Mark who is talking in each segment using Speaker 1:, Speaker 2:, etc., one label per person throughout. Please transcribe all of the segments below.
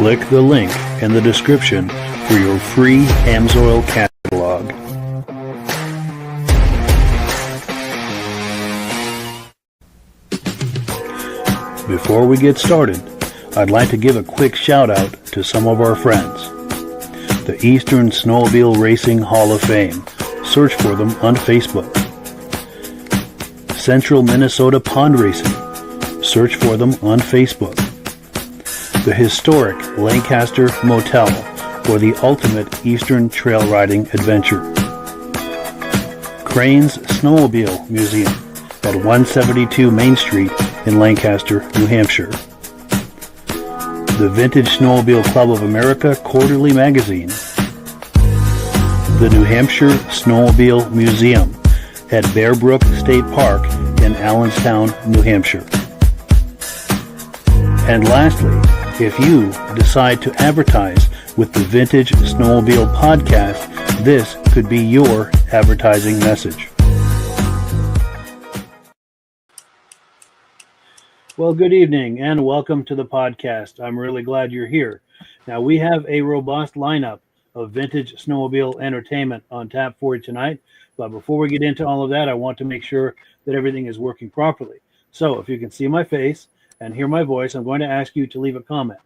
Speaker 1: Click the link in the description for your free Amsoil catalog. Before we get started, I'd like to give a quick shout out to some of our friends. The Eastern Snowmobile Racing Hall of Fame. Search for them on Facebook. Central Minnesota Pond Racing. Search for them on Facebook. The historic Lancaster Motel for the ultimate Eastern trail riding adventure. Crane's Snowmobile Museum at 172 Main Street in Lancaster, New Hampshire. The Vintage Snowmobile Club of America Quarterly Magazine. The New Hampshire Snowmobile Museum at Bear Brook State Park in Allenstown, New Hampshire. And lastly, if you decide to advertise with the Vintage Snowmobile Podcast, this could be your advertising message. Well, good evening and welcome to the podcast. I'm really glad you're here. Now, we have a robust lineup of vintage snowmobile entertainment on tap for you tonight. But before we get into all of that, I want to make sure that everything is working properly. So if you can see my face and hear my voice, I'm going to ask you to leave a comment.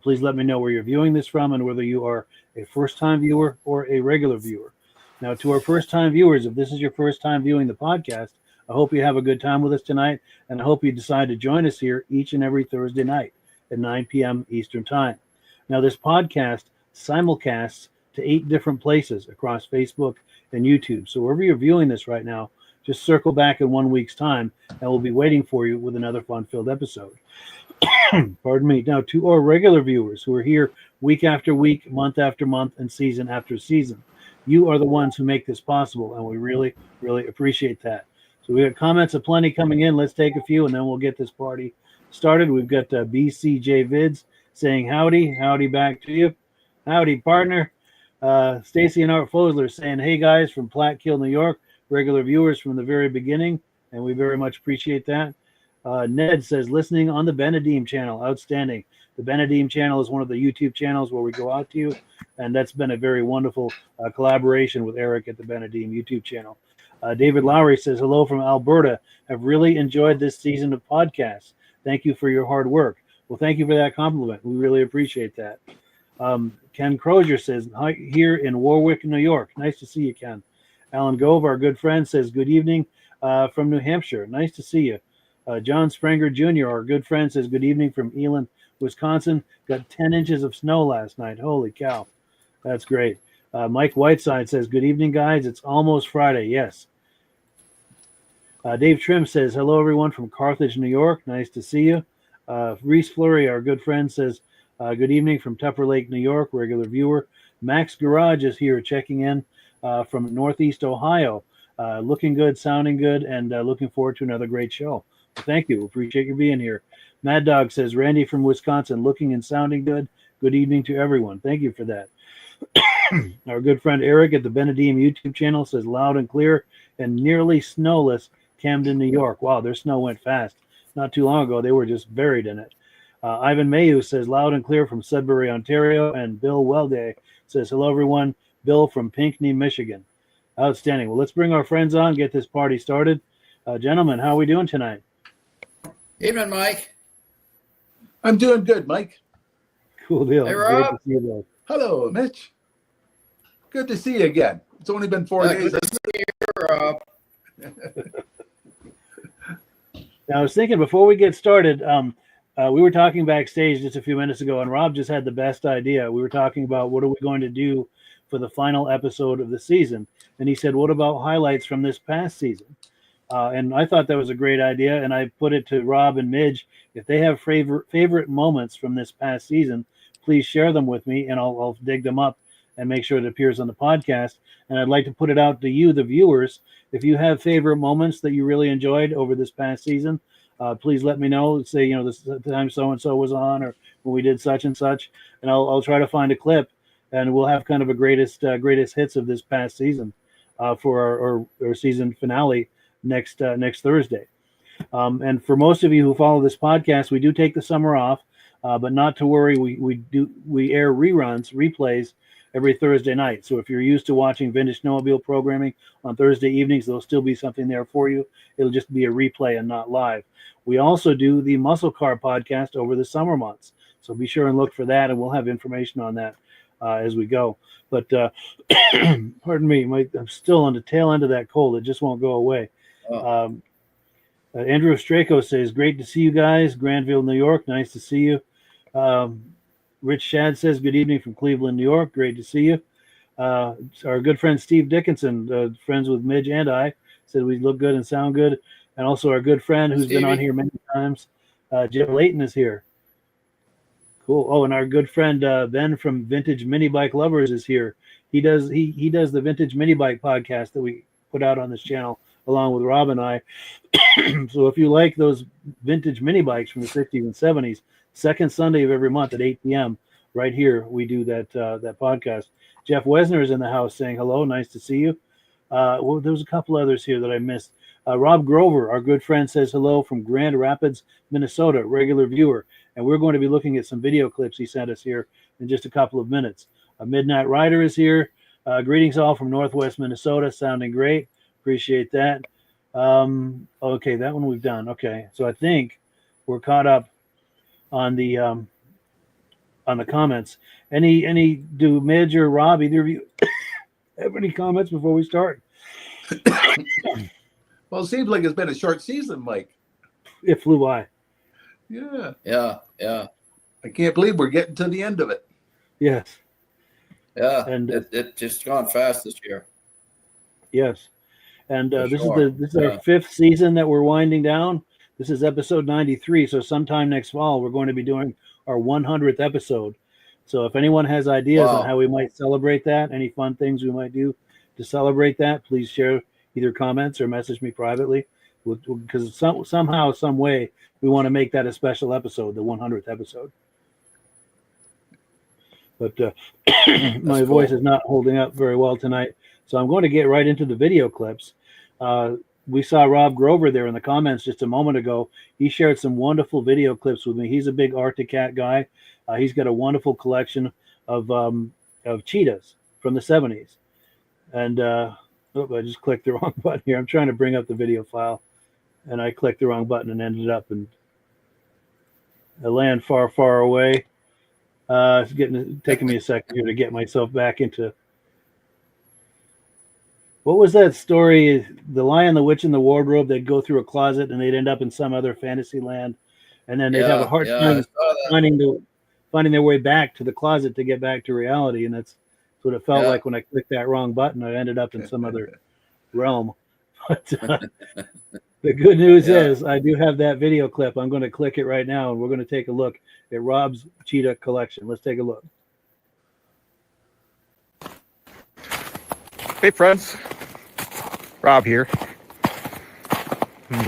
Speaker 1: Please let me know where you're viewing this from and whether you are a first-time viewer or a regular viewer. Now, to our first-time viewers, if this is your first time viewing the podcast, I hope you have a good time with us tonight, and I hope you decide to join us here each and every Thursday night at 9 p.m. Eastern Time. Now, this podcast simulcasts to 8 different places across Facebook and YouTube. So wherever you're viewing this right now, just circle back in 1 week's time, and we'll be waiting for you with another fun-filled episode. Pardon me. Now, to our regular viewers who are here week after week, month after month, and season after season, you are the ones who make this possible, and we really, really appreciate that. So we got comments aplenty coming in. Let's take a few, and then we'll get this party started. We've got BCJ Vids saying howdy back to you. Howdy, partner. Stacy and Art Fosler saying, hey guys, from Platkill, New York, regular viewers from the very beginning, and we very much appreciate that. Ned says, listening on the Benedim channel, outstanding. The Benedim channel is one of the YouTube channels where we go out to you, and that's been a very wonderful collaboration with Eric at the Benedim YouTube channel. David Lowry says, hello from Alberta. Have really enjoyed this season of podcasts. Thank you for your hard work. Well, thank you for that compliment. We really appreciate that. Ken Crozier says, hi, here in Warwick, New York. Nice to see you, Ken. Alan Gove, our good friend, says, good evening from New Hampshire. Nice to see you. John Sprenger Jr., our good friend, says, good evening from Eland, Wisconsin. Got 10 inches of snow last night. Holy cow. That's great. Mike Whiteside says, good evening, guys. It's almost Friday. Yes. Dave Trim says, hello, everyone from Carthage, New York. Nice to see you. Reese Fleury, our good friend, says, good evening from Tupper Lake, New York, regular viewer. Max Garage is here checking in from Northeast Ohio. Looking good, sounding good, and looking forward to another great show. Thank you. Appreciate you being here. Mad Dog says, Randy from Wisconsin, looking and sounding good. Good evening to everyone. Thank you for that. Our good friend Eric at the Benedim YouTube channel says, loud and clear and nearly snowless Camden, New York. Wow, their snow went fast. Not too long ago, they were just buried in it. Ivan Mayu says, loud and clear from Sudbury, Ontario. And Bill Welday says, hello, everyone. Bill from Pinckney, Michigan. Outstanding. Well, let's bring our friends on, get this party started. Gentlemen, how are we doing tonight?
Speaker 2: Evening, Mike.
Speaker 3: I'm doing good, Mike.
Speaker 2: Cool deal.
Speaker 3: Hey, Rob. Great to see you both. Hello, Mitch. Good to see you again. It's only been 4 days.
Speaker 2: Good to see you, Rob.
Speaker 1: Now, I was thinking before we get started, we were talking backstage just a few minutes ago, and Rob just had the best idea. We were talking about what are we going to do for the final episode of the season, and he said, what about highlights from this past season? And I thought that was a great idea, and I put it to Rob and Midge. If they have favorite moments from this past season, please share them with me, and I'll dig them up and make sure it appears on the podcast. And I'd like to put it out to you, the viewers. If you have favorite moments that you really enjoyed over this past season, please let me know. Say, you know, this time so-and-so was on, or when we did such and such, and I'll try to find a clip, and we'll have kind of a greatest hits of this past season for our season finale next Thursday. And for most of you who follow this podcast, we do take the summer off. But not to worry, we air replays every Thursday night. So if you're used to watching Vintage Snowmobile programming on Thursday evenings, there'll still be something there for you. It'll just be a replay and not live. We also do the Muscle Car podcast over the summer months. So be sure and look for that, and we'll have information on that as we go. But pardon me, I'm still on the tail end of that cold. It just won't go away. Oh. Andrew Straco says, great to see you guys. Granville, New York. Nice to see you. Rich Shad says, good evening from Cleveland, New York. Great to see you. Our good friend Steve Dickinson, friends with Midge and I, said we look good and sound good. And also our good friend who's been on here many times, Jim Layton is here. Cool. Oh, and our good friend Ben from Vintage Mini Bike Lovers is here. He does the Vintage Mini Bike podcast that we put out on this channel along with Rob and I. So if you like those vintage mini bikes from the 60s and 70s, second Sunday of every month at 8 p.m. right here, we do that podcast. Jeff Wesner is in the house saying hello. Nice to see you. Well, there was a couple others here that I missed. Rob Grover, our good friend, says hello from Grand Rapids, Minnesota, regular viewer. And we're going to be looking at some video clips he sent us here in just a couple of minutes. Midnight Rider is here. Greetings all from Northwest Minnesota. Sounding great. Appreciate that. Okay, that one we've done. Okay, so I think we're caught up on the comments. Do Midge or Rob, either of you have any comments before we start?
Speaker 3: Well, it seems like it's been a short season, Mike.
Speaker 1: It flew by.
Speaker 2: Yeah.
Speaker 3: I can't believe we're getting to the end of it.
Speaker 1: Yes.
Speaker 2: Yeah, and it just gone fast this year.
Speaker 1: Yes. And this is our fifth season that we're winding down. This is episode 93. So sometime next fall, we're going to be doing our 100th episode. So if anyone has ideas on how we might celebrate that, any fun things we might do to celebrate that, please share either comments or message me privately. Because somehow, some way, we want to make that a special episode, the 100th episode. But my voice is not holding up very well tonight. So I'm going to get right into the video clips. We saw Rob Grover there in the comments just a moment ago. He shared some wonderful video clips with me. He's a big Arctic Cat guy. He's got a wonderful collection of cheetahs from the 70s. And I just clicked the wrong button here. I'm trying to bring up the video file, and I clicked the wrong button and ended up in a land far, far away. It's taking me a second here to get myself back into. What was that story? The Lion, the Witch, and the Wardrobe. They'd go through a closet and they'd end up in some other fantasy land, and then they'd have a hard time finding their way back to the closet to get back to reality. And that's what it felt like when I clicked that wrong button. I ended up in some other realm. But the good news is I do have that video clip. I'm going to click it right now, and we're going to take a look at Rob's cheetah collection. Let's take a look.
Speaker 4: Hey friends, Rob here.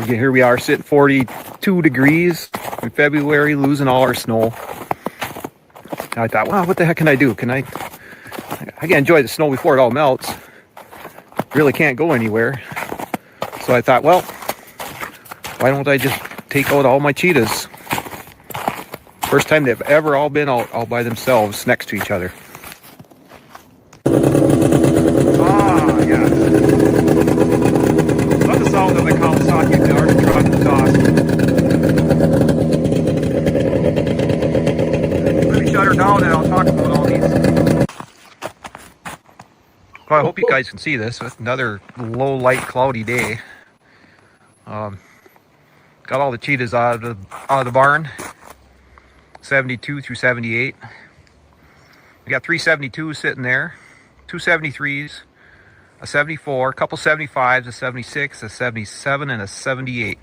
Speaker 4: Here we are sitting 42 degrees in February, losing all our snow. I thought, wow, what the heck can I do? I can enjoy the snow before it all melts. Really can't go anywhere. So I thought, well, why don't I just take out all my cheetahs? First time they've ever all been all by themselves next to each other. Love the sound of the Kawasaki and the Arctron exhaust. Let me shut her down and I'll talk about all these. Well, I hope you guys can see this. It's another low light cloudy day. Got all the cheetahs out of the barn. 72 through 78. We got 3 72s sitting there, 2 73s, a 74, a couple 75s, a 76, a 77, and a 78.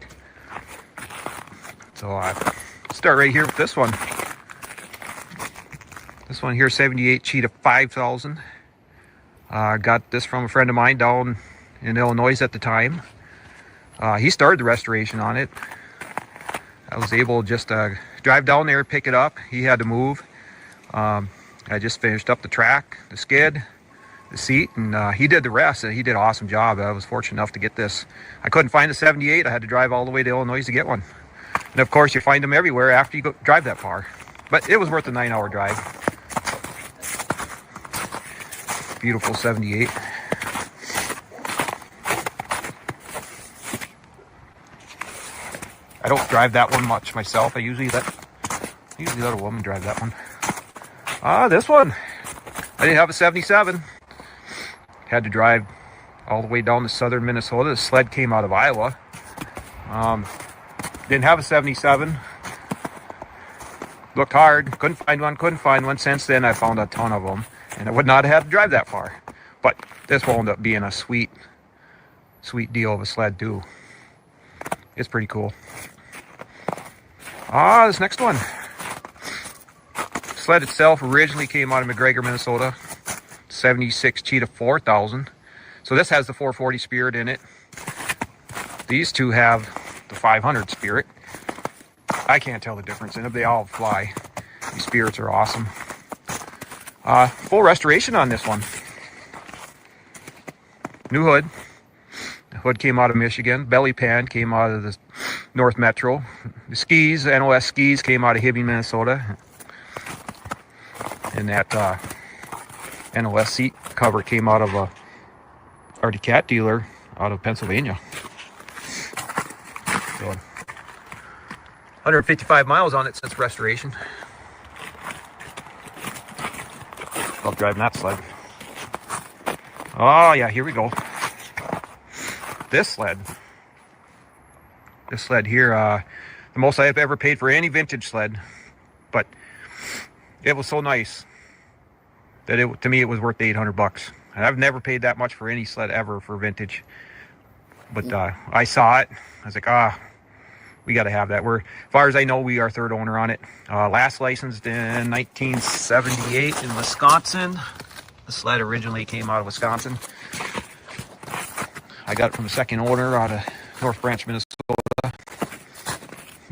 Speaker 4: So I'll start right here with this one. This one here, 78 Cheetah 5000. Got this from a friend of mine down in Illinois at the time. He started the restoration on it. I was able just to drive down there, pick it up. He had to move. I just finished up the track, the skid, the seat, and he did the rest. He did an awesome job. I was fortunate enough to get this. I couldn't find the 78. I had to drive all the way to Illinois to get one. And of course, you find them everywhere after you drive that far. But it was worth a 9-hour drive. Beautiful 78. I don't drive that one much myself. I usually let a woman drive that one. This one. I didn't have a 77. Had to drive all the way down to southern Minnesota. The sled came out of Iowa. Didn't have a 77. Looked hard. Couldn't find one. Since then, I found a ton of them. And I would not have had to drive that far. But this will end up being a sweet deal of a sled, too. It's pretty cool. This next one. Sled itself originally came out of McGregor, Minnesota. 76 Cheetah 4000. So this has the 440 Spirit in it. These two have the 500 Spirit. I can't tell the difference in them. They all fly. These Spirits are awesome. Full restoration on this one. New hood. The hood came out of Michigan. Belly pan came out of the North Metro. The skis, NOS skis, came out of Hibbing, Minnesota. And that NOS seat cover came out of a Artie Cat dealer out of Pennsylvania. So 155 miles on it since restoration. Love driving that sled. Oh yeah, here we go. This sled here, the most I've ever paid for any vintage sled, but it was so nice that to me it was worth $800. And I've never paid that much for any sled ever for vintage. But I saw it. I was like, we got to have that. As far as I know, we are third owner on it. Last licensed in 1978 in Wisconsin. The sled originally came out of Wisconsin. I got it from the second owner out of North Branch, Minnesota.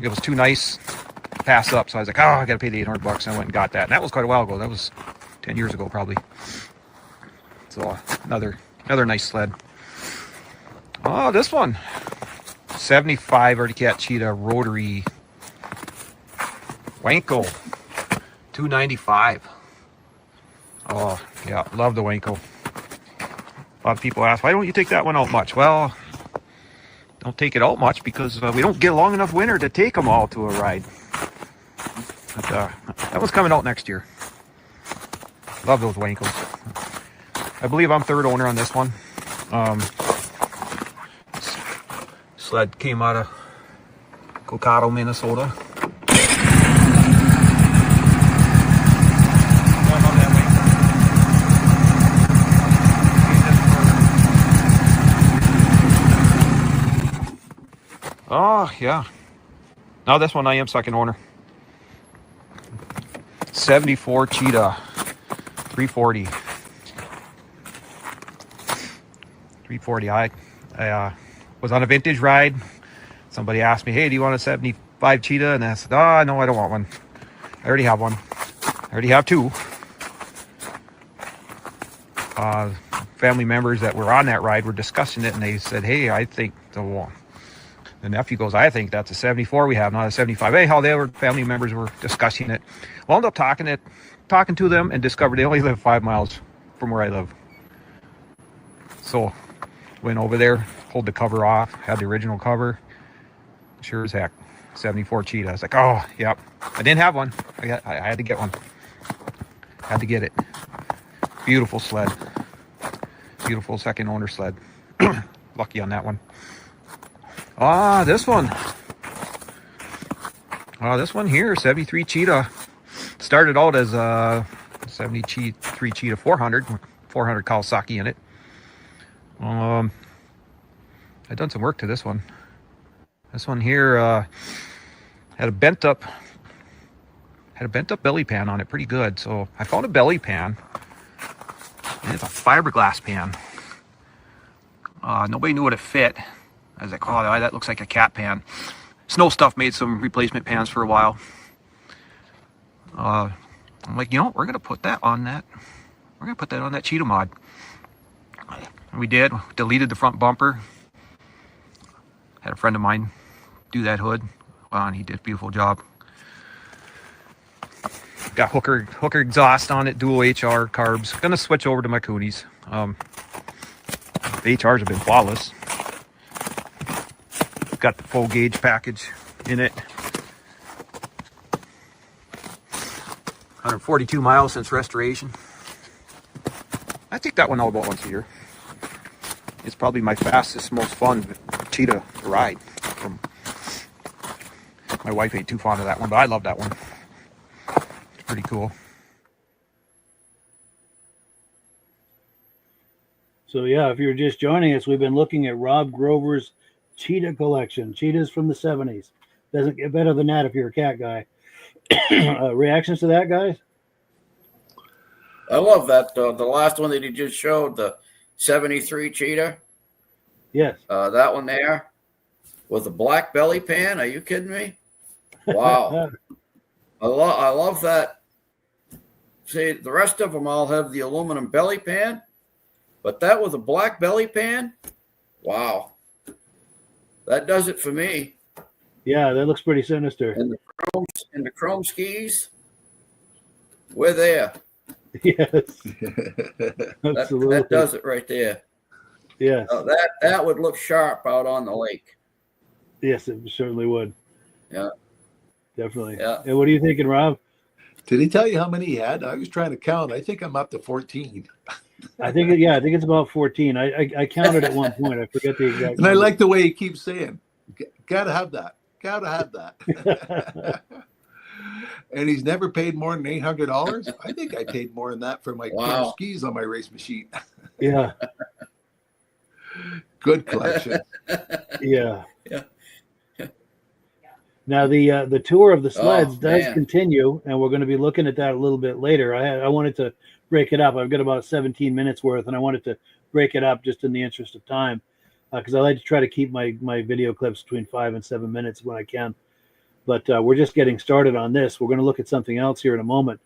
Speaker 4: It was too nice to pass up, so I was like, I got to pay the $800. And I went and got that. And that was quite a while ago. That was 10 years ago, probably. So another nice sled. This one. 75 Artie Cat Cheetah rotary Wanko 295. Oh yeah, love the Wanko. A lot of people ask, why don't you take that one out much? Well, don't take it out much because we don't get a long enough winter to take them all to a ride. But that one's coming out next year. Love those Wankos. I believe I'm third owner on this one. Sled came out of Cokato, Minnesota. Oh, yeah. Now this one I am second owner. 74 Cheetah 340. 340. I was on a vintage ride. Somebody asked me, hey, do you want a 75 Cheetah? And I said, no, I don't want one. I already have one. I already have two. Family members that were on that ride were discussing it, and they said, hey, I think the nephew goes, I think that's a 74 we have, not a 75. Anyhow, family members were discussing it. Wound up talking to them and discovered they only live 5 miles from where I live. So went over there, pulled the cover off, had the original cover. Sure as heck, 74 Cheetah. I was like, oh, yep. I didn't have one. I had to get one. Had to get it. Beautiful sled. Beautiful second owner sled. Lucky on that one. This one. This one here, 73 Cheetah. Started out as a 73 Cheetah 400 Kawasaki in it. I've done some work to this one. This one here had a bent up belly pan on it, pretty good. So I found a belly pan, and it's a fiberglass pan. Nobody knew what it fit. I was like, oh, that looks like a cat pan. Snow Stuff made some replacement pans for a while. I'm like, we're gonna put that on that. We're gonna put that on that Cheetah mod. And we did. Deleted the front bumper. Had a friend of mine do that hood. And he did a beautiful job. Got hooker exhaust on it, dual HR carbs. Gonna switch over to my Coonies. The HRs have been flawless. Got the full gauge package in it. 142 miles since restoration. I take that one all about once a year. It's probably my fastest, most fun cheetah to ride. My wife ain't too fond of that one, but I love that one. It's pretty cool.
Speaker 1: So yeah, if you're just joining us, we've been looking at Rob Grover's cheetah collection. Cheetahs from the 70s. Doesn't get better than that if you're a cat guy. Reactions to that, guys?
Speaker 2: I love that. The last one that he just showed, the 73 cheetah.
Speaker 1: Yes.
Speaker 2: That one there with the black belly pan. Are you kidding me? Wow. I love that. See, the rest of them all have the aluminum belly pan, but that with a black belly pan, wow. That does it for me.
Speaker 1: Yeah, that looks pretty sinister.
Speaker 2: And the chrome skis, we're there.
Speaker 1: Yes. Absolutely.
Speaker 2: That does it right there.
Speaker 1: Yes.
Speaker 2: That would look sharp out on the lake.
Speaker 1: Yes, it certainly would.
Speaker 2: Yeah.
Speaker 1: Definitely.
Speaker 2: Yeah.
Speaker 1: And what are you thinking, Rob?
Speaker 3: Did he tell you how many he had? I was trying to count. I think I'm up to 14.
Speaker 1: I think it's about 14. I counted at one point. I forget the exact
Speaker 3: And
Speaker 1: number.
Speaker 3: I like the way he keeps saying, gotta have that. Gotta have that. And he's never paid more than $800. I think I paid more than that for my skis on my race machine.
Speaker 1: Yeah.
Speaker 3: Good collection.
Speaker 1: Yeah. Yeah. Now the tour of the sleds does continue, and we're going to be looking at that a little bit later. I wanted to break it up. I've got about 17 minutes worth, and I wanted to break it up just in the interest of time, because I like to try to keep my video clips between 5 and 7 minutes when I can. But we're just getting started on this. We're going to look at something else here in a moment.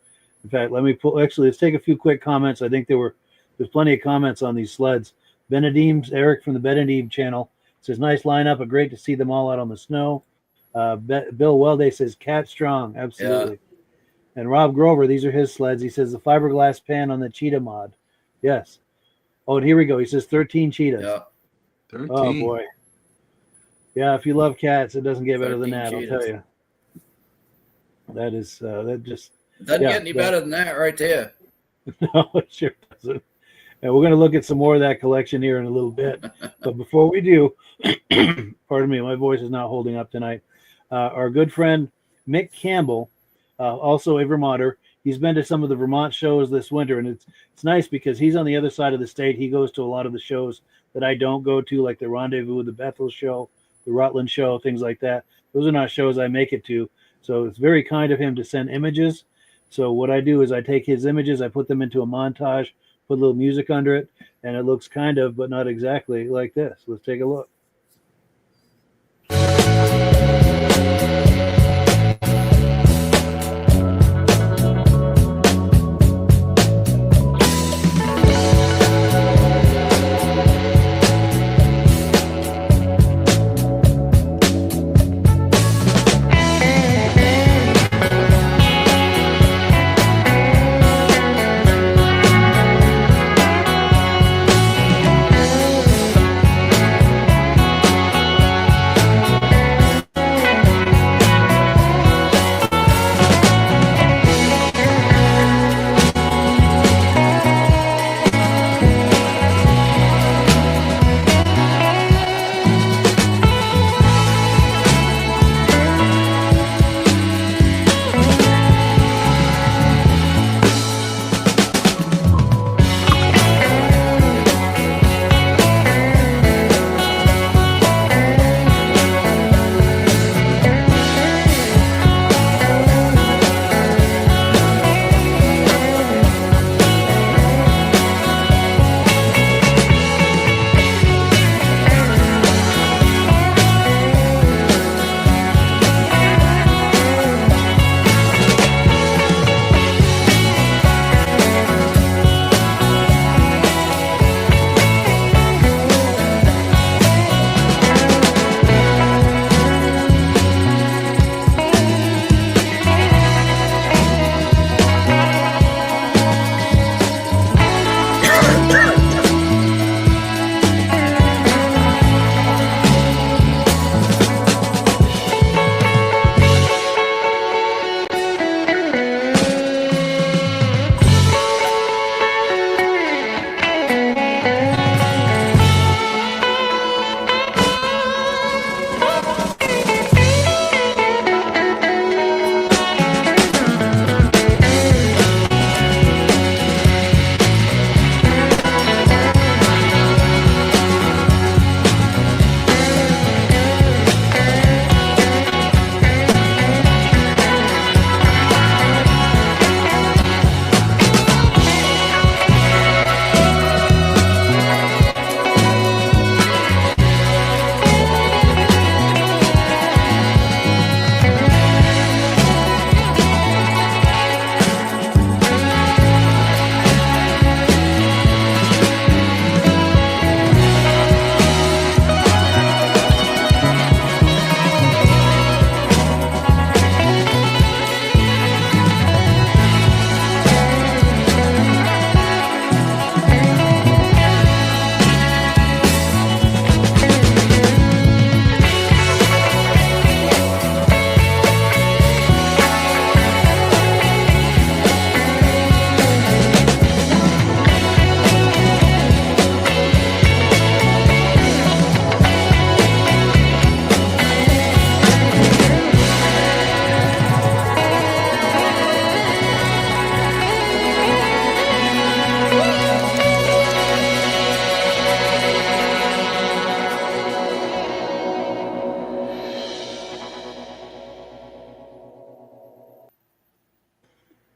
Speaker 1: In fact, let's take a few quick comments. I think there's plenty of comments on these sleds. Eric from the Benedim channel says, nice lineup, but great to see them all out on the snow. Bill Welday says, cat strong. Absolutely. Yeah. And Rob Grover, these are his sleds. He says, the fiberglass pan on the cheetah mod. Yes. Oh, and here we go. He says 13 cheetahs.
Speaker 2: Yeah.
Speaker 3: 13.
Speaker 1: Oh, boy. Yeah, if you love cats, it doesn't get better than that, cheetahs. I'll tell you. That is, that just...
Speaker 2: Doesn't get any better than that right there.
Speaker 1: No, it sure doesn't. And we're going to look at some more of that collection here in a little bit. But before we do, pardon me, my voice is not holding up tonight. Our good friend Mick Campbell, also a Vermonter, he's been to some of the Vermont shows this winter, and it's nice because he's on the other side of the state. He goes to a lot of the shows that I don't go to, like the Rendezvous, the Bethel show, the Rutland show, things like that. Those are not shows I make it to. So it's very kind of him to send images. So what I do is I take his images, I put them into a montage, put a little music under it, and it looks kind of, but not exactly like this. Let's take a look.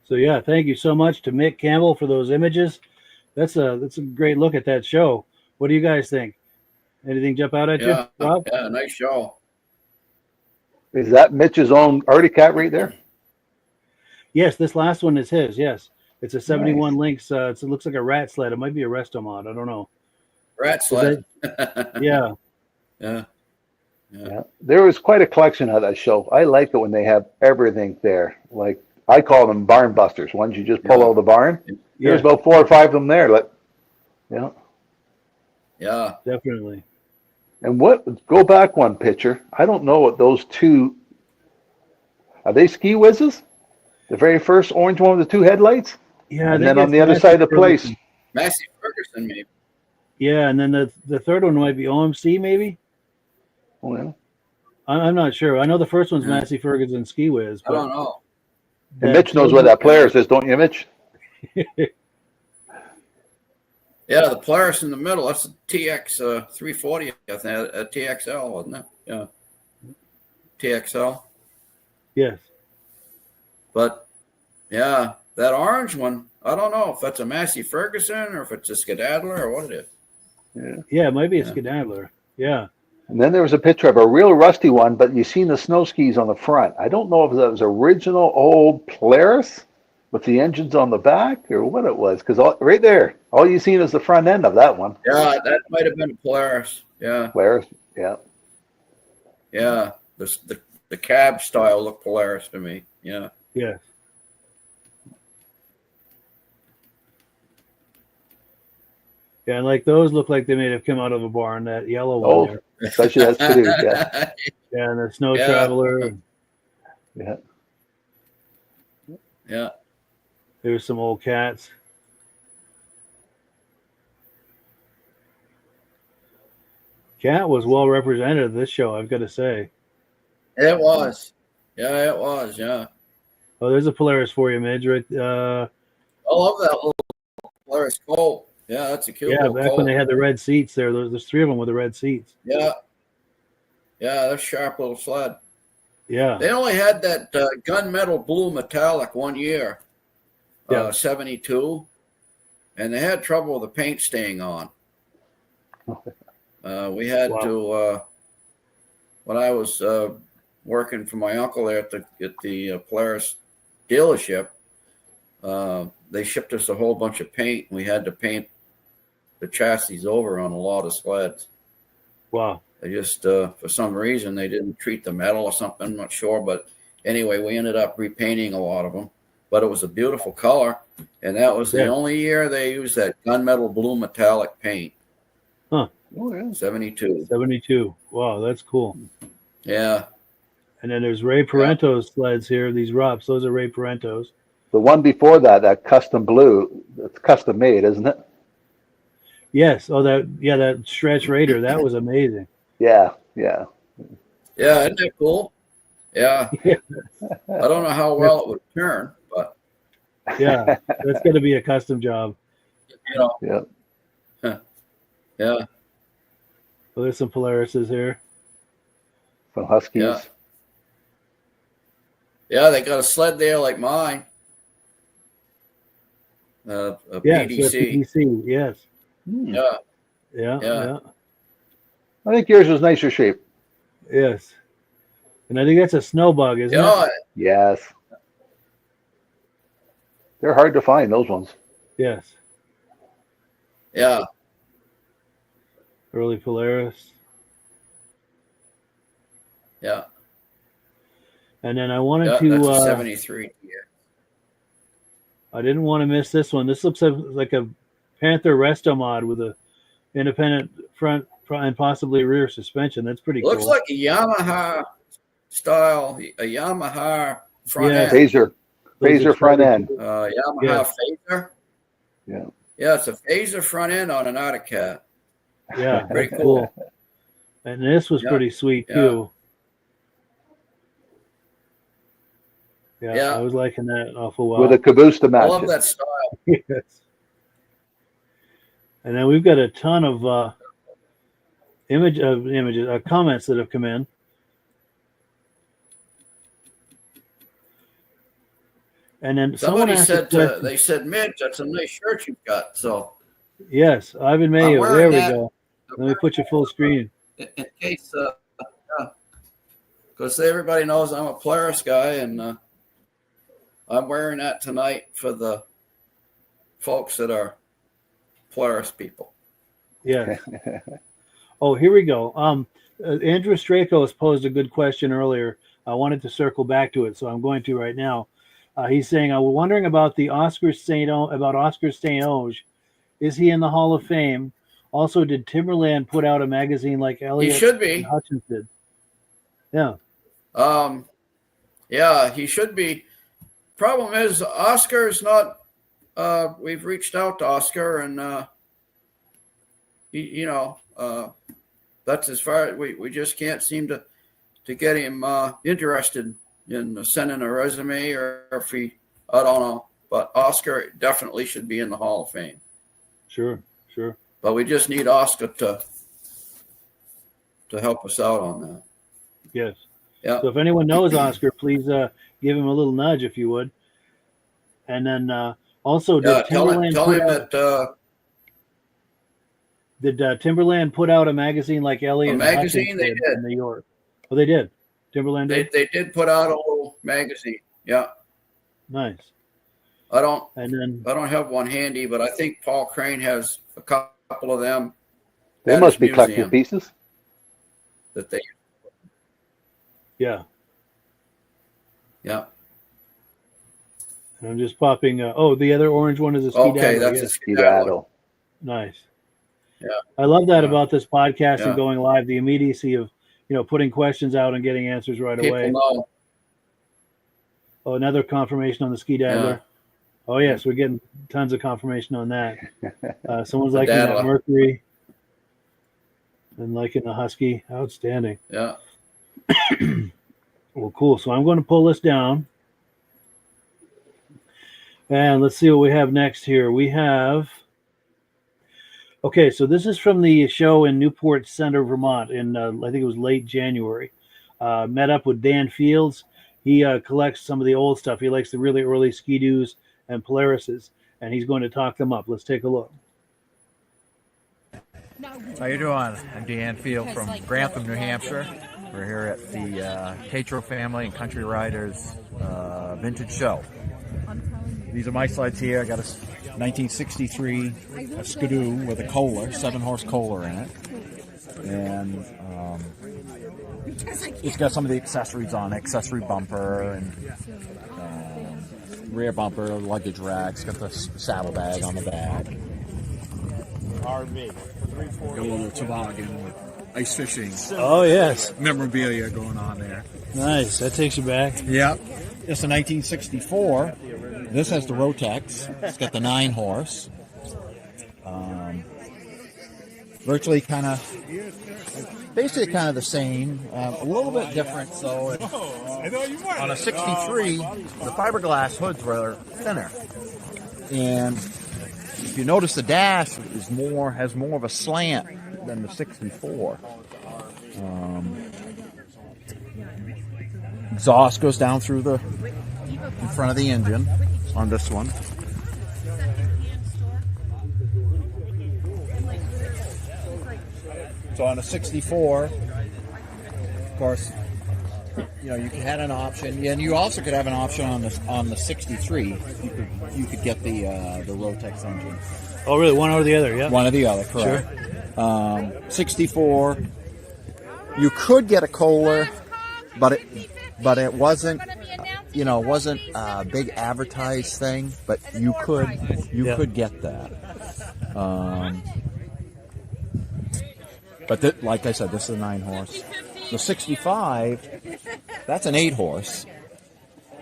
Speaker 1: So yeah, thank you so much to Mick Campbell for those images. That's a great look at that show. What do you guys think? Anything jump out at you, Rob?
Speaker 2: Yeah, nice show.
Speaker 3: Is that Mitch's own Arctic Cat right there?
Speaker 1: Yes, this last one is his. Yes, it's a 71
Speaker 3: Nice.
Speaker 1: Lynx. It looks like a rat sled. It might be a resto mod. I don't know.
Speaker 2: Rat sled.
Speaker 1: Yeah.
Speaker 2: Yeah.
Speaker 3: Yeah. There was quite a collection of that show. I like it when they have everything there. Like I call them barn busters. Ones you just pull out of the barn.
Speaker 1: Yeah.
Speaker 3: There's about 4 or 5 of them there. Yeah.
Speaker 2: Yeah.
Speaker 1: Definitely.
Speaker 3: And go back one picture. I don't know what those two are. They ski whizzes? The very first orange one with the 2 headlights?
Speaker 1: Yeah.
Speaker 3: And then on the other side of the place.
Speaker 2: Massey Ferguson, maybe.
Speaker 1: Yeah, and then the third one might be OMC, maybe.
Speaker 3: Oh, yeah.
Speaker 1: I'm not sure. I know the first one's Massey Ferguson Ski Whiz.
Speaker 2: I don't know.
Speaker 3: And Mitch knows what that Polaris is, don't you, Mitch?
Speaker 2: Yeah, the Polaris in the middle. That's a TX 340, I think. A TXL, wasn't it? Yeah. TXL.
Speaker 1: Yes.
Speaker 2: But, yeah, that orange one, I don't know if that's a Massey Ferguson or if it's a Skedaddler or what it is.
Speaker 1: Yeah, it might be a Skedaddler. Yeah.
Speaker 3: And then there was a picture of a real rusty one, but you seen the snow skis on the front. I don't know if that was original old Polaris with the engines on the back or what it was, because right there, all you seen is the front end of that one.
Speaker 2: Yeah, that might have been a Polaris. Yeah.
Speaker 3: Polaris, yeah.
Speaker 2: Yeah. The cab style looked Polaris to me. Yeah.
Speaker 1: Yes. Yeah, and like those look like they may have come out of a barn. That yellow one there.
Speaker 3: Especially that's Skidoo, yeah.
Speaker 1: Yeah, and the Snow Traveler.
Speaker 3: Yeah.
Speaker 2: Yeah.
Speaker 1: There's some old cats. Cat was well represented at this show, I've got to say.
Speaker 2: It was. Yeah, it was. Yeah.
Speaker 1: Oh, there's a Polaris for you, Midge. Right?
Speaker 2: I love that little Polaris Colt. Yeah, that's a cute
Speaker 1: yeah,
Speaker 2: little
Speaker 1: back
Speaker 2: Colt.
Speaker 1: when they had the red seats there. There's 3 of them with the red seats.
Speaker 2: Yeah. Yeah, that's a sharp little sled.
Speaker 1: Yeah.
Speaker 2: They only had that gunmetal blue metallic 1 year,
Speaker 1: Yeah.
Speaker 2: 72, and they had trouble with the paint staying on. We had to, when I was working for my uncle there at the Polaris dealership, they shipped us a whole bunch of paint. We had to paint the chassis over on a lot of sleds.
Speaker 1: Wow.
Speaker 2: They just, for some reason, they didn't treat the metal or something. I'm not sure. But anyway, we ended up repainting a lot of them. But it was a beautiful color. And that was the only year they used that gunmetal blue metallic paint.
Speaker 1: Huh.
Speaker 3: Oh, yeah.
Speaker 2: 72.
Speaker 1: 72. Wow, that's cool.
Speaker 2: Yeah.
Speaker 1: And then there's Ray Parento's sleds here. These ROPs, those are Ray Parento's.
Speaker 3: The one before that custom blue, it's custom made, isn't it?
Speaker 1: Yes. Oh, that Stretch Raider, that was amazing.
Speaker 3: Yeah, yeah.
Speaker 2: Yeah, isn't that cool? Yeah. I don't know how well it would turn, but.
Speaker 1: Yeah, that's going to be a custom job.
Speaker 2: You know.
Speaker 3: Yeah.
Speaker 2: Yeah.
Speaker 1: Well, there's some Polarises here.
Speaker 3: Some Huskies.
Speaker 2: Yeah. Yeah, they got a sled there like mine. A PDC.
Speaker 1: PDC, yes.
Speaker 2: Yeah.
Speaker 1: Yeah.
Speaker 3: I think yours was nicer shape.
Speaker 1: Yes. And I think that's a snow bug, isn't it?
Speaker 3: Yes. They're hard to find, those ones.
Speaker 1: Yes.
Speaker 2: Yeah.
Speaker 1: Early Polaris.
Speaker 2: Yeah.
Speaker 1: And then I wanted
Speaker 2: That's
Speaker 1: to
Speaker 2: a 73. Yeah.
Speaker 1: I didn't want to miss this one. This looks like a Panther Resto mod with a independent front and possibly rear suspension. That's pretty cool.
Speaker 2: Looks like a Yamaha style, a Yamaha front end.
Speaker 3: Phaser front end.
Speaker 2: Yamaha Phaser.
Speaker 3: Yeah.
Speaker 2: Yeah, it's a Phaser front end on an Arctic Cat.
Speaker 1: Yeah,
Speaker 2: pretty cool.
Speaker 1: And this was pretty sweet too. Yeah, I was liking that an awful lot.
Speaker 3: With a caboose to match.
Speaker 2: I love that style.
Speaker 1: Yes. And then we've got a ton of comments that have come in. And then
Speaker 2: Somebody
Speaker 1: someone
Speaker 2: said,
Speaker 1: asked
Speaker 2: they said, Midge, that's a nice shirt you've got. So
Speaker 1: yes, Ivan
Speaker 2: I'm
Speaker 1: Mayo.
Speaker 2: wearing
Speaker 1: There we
Speaker 2: that.
Speaker 1: go. Let me put you full screen.
Speaker 2: In case, because everybody knows I'm a Polaris guy, and I'm wearing that tonight for the folks that are Polaris people.
Speaker 1: Yes. Oh, here we go. Andrew Strakos posed a good question earlier. I wanted to circle back to it, so I'm going to right now. He's saying, I was wondering about Oscar St. Onge. Is he in the Hall of Fame? Also, did Timberland put out a magazine like Elliott
Speaker 2: He should be.
Speaker 1: and Hutchins did? Yeah.
Speaker 2: Yeah, he should be. Problem is, Oscar is not. We've reached out to Oscar, and that's as far as we just can't seem to get him interested in sending a resume, or if he, I don't know. But Oscar definitely should be in the Hall of Fame.
Speaker 1: Sure.
Speaker 2: But we just need Oscar to help us out on that.
Speaker 1: Yes.
Speaker 2: Yeah.
Speaker 1: So if anyone knows Oscar, please give him a little nudge if you would. And then also, did Timberland did Timberland put out a magazine like Elliott?
Speaker 2: A magazine they did
Speaker 1: in New York. Oh, they did. Timberland did.
Speaker 2: They did put out a little magazine. Yeah.
Speaker 1: Nice.
Speaker 2: I don't have one handy, but I think Paul Crane has a couple of them.
Speaker 5: They must be collector's pieces.
Speaker 2: That they.
Speaker 1: Yeah.
Speaker 2: Yeah.
Speaker 1: And I'm just popping. The other orange one is a ski
Speaker 2: Okay,
Speaker 1: daddle.
Speaker 2: that's a ski
Speaker 5: daddle.
Speaker 1: Nice.
Speaker 2: Yeah.
Speaker 1: I love that about this podcast
Speaker 2: Yeah.
Speaker 1: and going live. The immediacy of putting questions out and getting answers right
Speaker 2: People
Speaker 1: away.
Speaker 2: know.
Speaker 1: Oh, another confirmation on the ski daddler.
Speaker 2: Yeah.
Speaker 1: Oh yes, we're getting tons of confirmation on that. Someone's liking
Speaker 2: daddler.
Speaker 1: that Mercury and liking the Husky. Outstanding.
Speaker 2: Yeah.
Speaker 1: Well, cool. So I'm going to pull this down. And let's see what we have next here. We have... Okay, so this is from the show in Newport Center, Vermont in, I think it was late January. Met up with Dan Fields. He collects some of the old stuff. He likes the really early Ski-Doos and Polarises, and he's going to talk them up. Let's take a look.
Speaker 6: How you doing? I'm Dan Field from Grantham, New Hampshire. We're here at the Tatro Family and Country Riders Vintage Show. These are my sleds here. I got a 1963 Skidoo with a Kohler, 7-horse Kohler in it. And it's got some of the accessories on it, accessory bumper and rear bumper, luggage rack. It's got the saddlebag on the back. RV. Got a little toboggan with ice fishing.
Speaker 1: Oh, yes.
Speaker 6: Memorabilia going on there.
Speaker 1: Nice. That takes you back.
Speaker 6: Yep. It's a 1964. This has the Rotex. It's got the 9-horse. Virtually basically kind of the same. A little bit different, so on a 63, the fiberglass hoods were thinner. And if you notice, the dash has more of a slant than the 64. Exhaust goes down through in front of the engine on this one. So on a 64, of course, you had an option, and you also could have an option on the 63. You could get the Rotex engine.
Speaker 1: Oh, really? One or the other? Yeah.
Speaker 6: One or the other, correct. Sure. 64. You could get a Kohler, but it wasn't. Wasn't a big advertised thing, but you could get that. But like I said, this is a 9-horse. The 65, that's an 8-horse,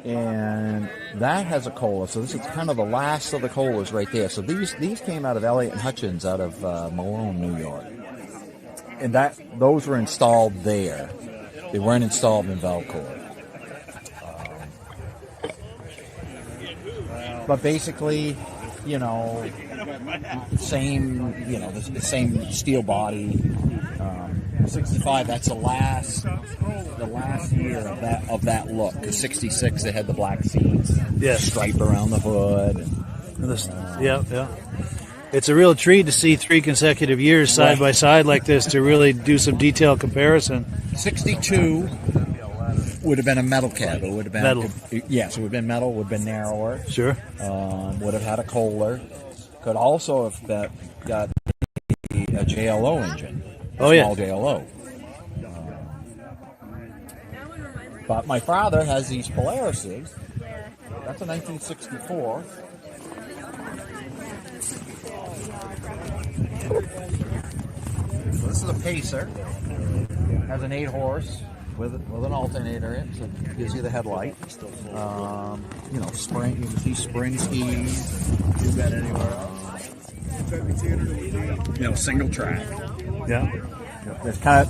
Speaker 6: and that has a Kohler. So this is kind of the last of the Kohlers right there. So these came out of Elliott and Hutchins out of Malone, New York, and those were installed there. They weren't installed in Valcourt. But basically, the same steel body, 65. That's the last year of that look. 66, they had the black seats, stripe around the hood.
Speaker 1: Yeah. It's a real treat to see 3 consecutive years side by side like this to really do some detailed comparison.
Speaker 6: 62 would have been a metal cab. It would have been
Speaker 1: metal.
Speaker 6: Yes, it would have been metal. Would have been narrower.
Speaker 1: Sure.
Speaker 6: Would have had a Kohler. Could also have got a JLO engine. Small JLO. But my father has these Polarises. That's a 1964. So this is a Pacer. Has an 8-horse with an alternator in it, so it gives you the headlight. Spring. You can see spring skis. Do that anywhere else. Single track.
Speaker 1: Yeah.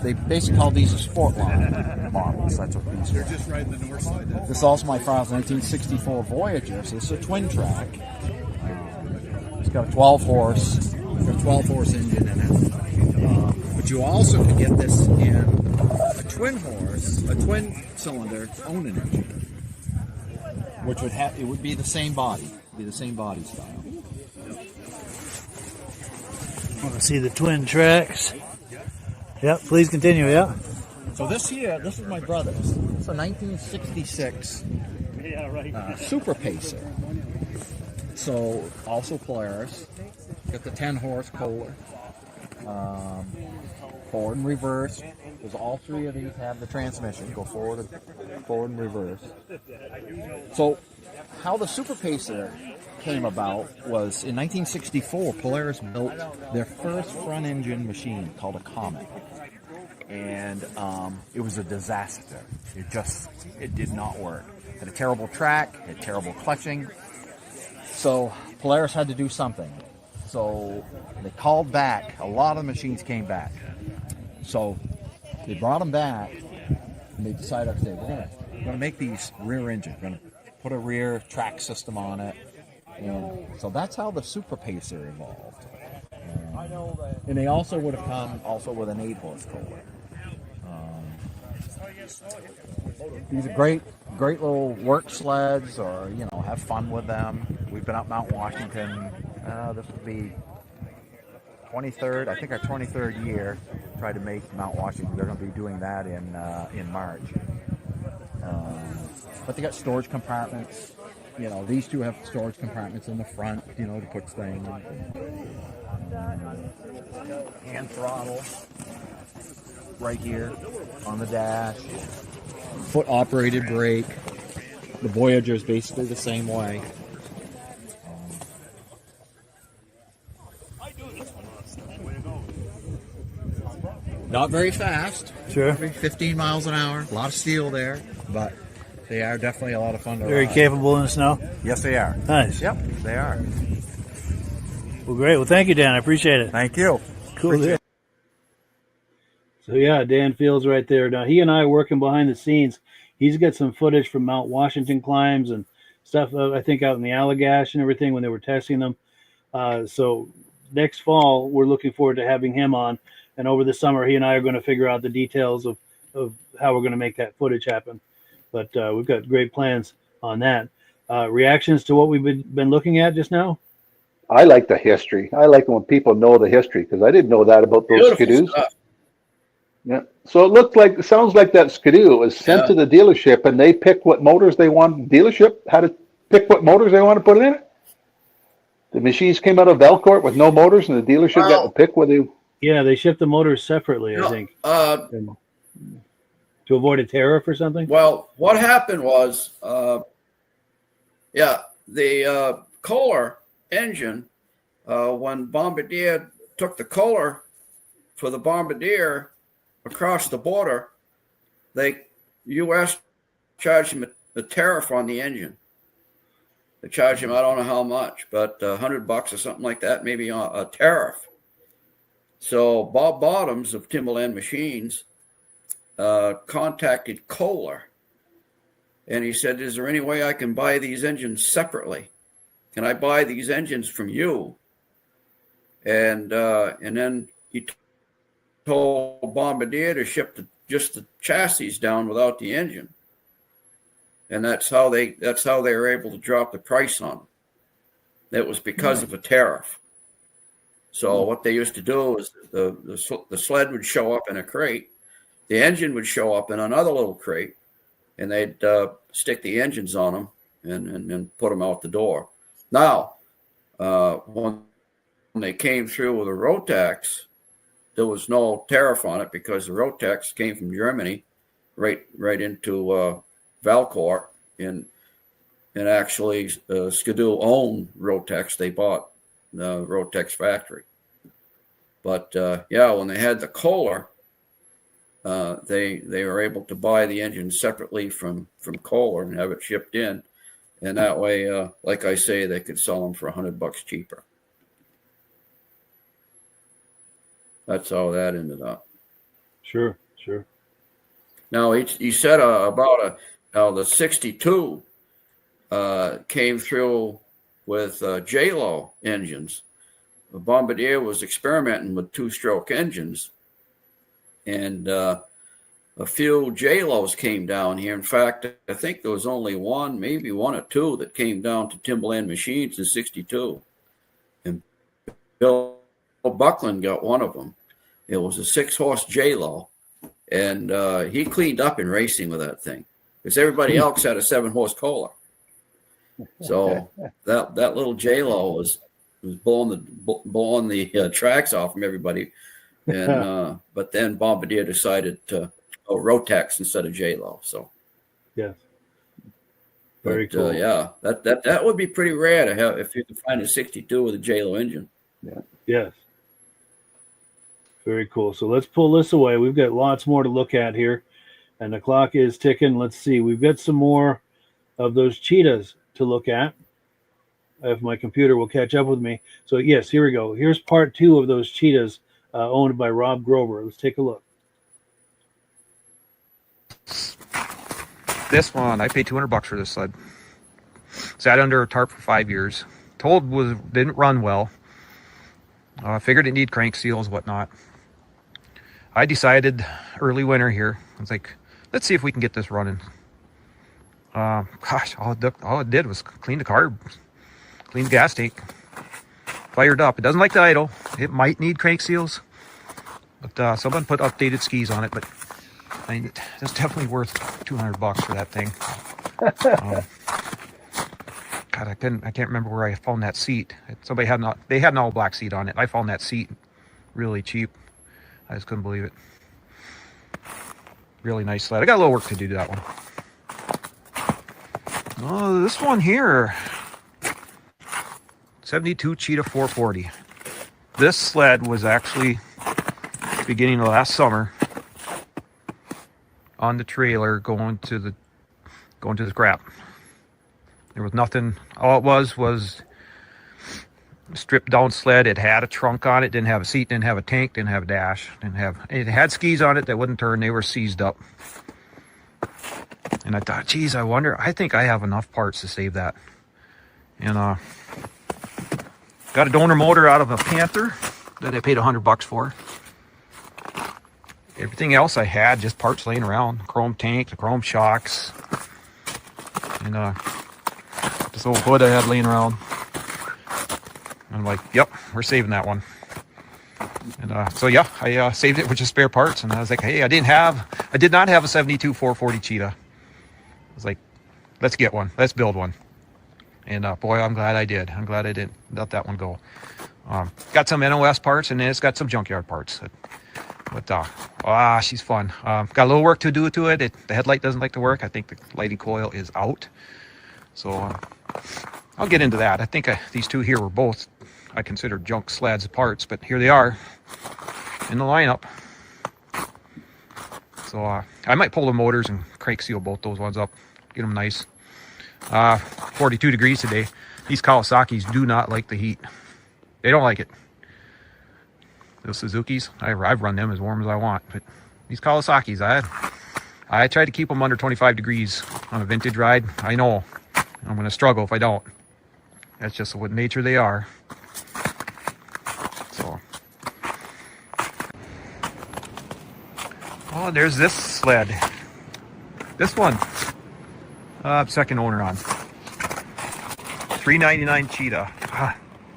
Speaker 6: They basically call these a sport line models. That's what these are. They're just riding the north side. This is also my father's 1964 Voyager. So it's a twin track. It's got a 12-horse engine in it. But you also can get this in a twin cylinder Onan engine, which would be the same body, style.
Speaker 1: I want to see the twin tracks. Yep, please continue, yeah.
Speaker 6: So this is my brother's. It's a 1966 Super Pacer. So also Polaris. Got the 10-horse Kohler. Forward and reverse. Because all 3 of these have the transmission. Go forward and reverse. So how the Super Pacer came about was in 1964, Polaris built their first front engine machine called a Comet. And it was a disaster. It did not work. Had a terrible track, had terrible clutching. So Polaris had to do something. So they called back. A lot of the machines came back. So they brought them back, and they decided, okay, we're gonna make these rear engine. We're gonna put a rear track system on it. And so that's how the Super Pacer evolved. And they also would have come with an 8-horse Kohler. These are great little work sleds, or have fun with them. We've been up Mount Washington. This would be 23rd. I think our 23rd year. Tried to make Mount Washington. They're going to be doing that in March. But they got storage compartments. These 2 have storage compartments in the front. To put things. Hand throttle right here on the dash. Foot operated brake. The Voyager is basically the same way. Not very fast.
Speaker 1: Sure.
Speaker 6: 15 miles an hour. A lot of steel there, but they are definitely a lot of fun to
Speaker 1: Very
Speaker 6: ride.
Speaker 1: capable in the snow.
Speaker 6: Yes, they are.
Speaker 1: Nice.
Speaker 6: Yep, they are.
Speaker 1: Well, great. Well, thank you, Dan. I appreciate it.
Speaker 6: Thank you.
Speaker 1: Cool. So, yeah, Dan Fields right there. Now, he and I are working behind the scenes. He's got some footage from Mount Washington climbs and stuff, I think, out in the Allagash and everything when they were testing them. So next fall, we're looking forward to having him on. And over the summer, he and I are going to figure out the details of how we're going to make that footage happen. But we've got great plans on that. Reactions to what we've been looking at just now?
Speaker 5: I like the history. I like when people know the history, because I didn't know that about those Skidoos. Yeah. So it sounds like that Skidoo was sent to the dealership, and they picked what motors they want. The dealership had to pick what motors they want to put in it. The machines came out of Valcourt with no motors, and the dealership got to pick what they.
Speaker 1: Yeah, they shipped the motors separately, I think, to avoid a tariff or something.
Speaker 2: Well, what happened was, the Kohler engine, when Bombardier took the Kohler for the Bombardier across the border, U.S. charged him a tariff on the engine. They charged him, I don't know how much, but $100 or something like that, maybe a tariff. So Bob Bottoms of Timberland Machines contacted Kohler, and he said, is there any way I can buy these engines separately? Can I buy these engines from you? And then he told Bombardier to ship just the chassis down without the engine, and that's how they were able to drop the price on them. It was because of a tariff. So what they used to do is the sled would show up in a crate, the engine would show up in another little crate, and they'd stick the engines on them and put them out the door. Now, when they came through with a Rotax, there was no tariff on it because the Rotax came from Germany right into Valcourt, and actually Skidoo owned Rotax. They bought the Rotax factory. But when they had the Kohler, they were able to buy the engine separately from Kohler and have it shipped in, and that way, like I say, they could sell them for $100 cheaper. That's how that ended up.
Speaker 1: Sure.
Speaker 2: Now he said about the 62 came through with J-Lo engines. The Bombardier was experimenting with 2-stroke engines, and a few J-Los came down here. In fact, I think there was only maybe one or two that came down to Timberland Machines in 62. And Bill Buckland got one of them. It was a 6-horse J-Lo, and he cleaned up in racing with that thing because everybody else had a 7-horse Kohler. So that little J-Lo was blowing the tracks off from everybody, and but then Bombardier decided to go Rotax instead of J-Lo. So
Speaker 1: yes, very cool.
Speaker 2: That would be pretty rare to have if you could find a 62 with a J-Lo engine.
Speaker 5: Yeah.
Speaker 1: Yes. Very cool. So let's pull this away. We've got lots more to look at here, and the clock is ticking. Let's see. We've got some more of those cheetahs to look at, if my computer will catch up with me. So yes, here we go. Here's part 2 of those cheetahs owned by Rob Grover. Let's take a look.
Speaker 4: This one, I paid $200 for this sled. Sat under a tarp for 5 years. Didn't run well. Figured it needed crank seals, whatnot. I decided early winter here, I was like, let's see if we can get this running. All it did was clean the carb, clean the gas tank, fired up. It doesn't like to idle. It might need crank seals, but someone put updated skis on it. But it's definitely worth $200 for that thing. God, I can't remember where I found that seat. They had an all black seat on it. I found that seat really cheap. I just couldn't believe it. Really nice sled. I got a little work to do to that one. Oh, this one here. 72 Cheetah 440. This sled was actually beginning of last summer on the trailer going to the scrap. There was nothing. All it was a stripped down sled. It had a trunk on it, didn't have a seat, didn't have a tank, didn't have a dash, it had skis on it that wouldn't turn. They were seized up. And I thought, geez, I think I have enough parts to save that. And got a donor motor out of a Panther that I paid $100 for. Everything else I had, just parts laying around. The chrome tank, the chrome shocks, and this old hood I had laying around. I'm like, yep, we're saving that one. And I saved it with just spare parts. And I was like, hey, I did not have a 72 440 Cheetah. I was like, let's get one. Let's build one. And boy, I'm glad I did. I'm glad I didn't let that one go. Got some NOS parts, and then it's got some junkyard parts. But she's fun. Got a little work to do to it. The headlight doesn't like to work. I think the lighting coil is out. So I'll get into that. I think these two here were both, I consider junk sleds parts, but here they are in the lineup. So I might pull the motors and crank seal both those ones up, get them nice. 42 degrees today. These Kawasaki's do not like the heat. They don't like it. The Suzuki's, I've run them as warm as I want, but these Kawasaki's, I try to keep them under 25 degrees on a vintage ride. I know I'm going to struggle if I don't. That's just what nature they are. So Oh, there's this sled. This one. Second owner on. $399 Cheetah.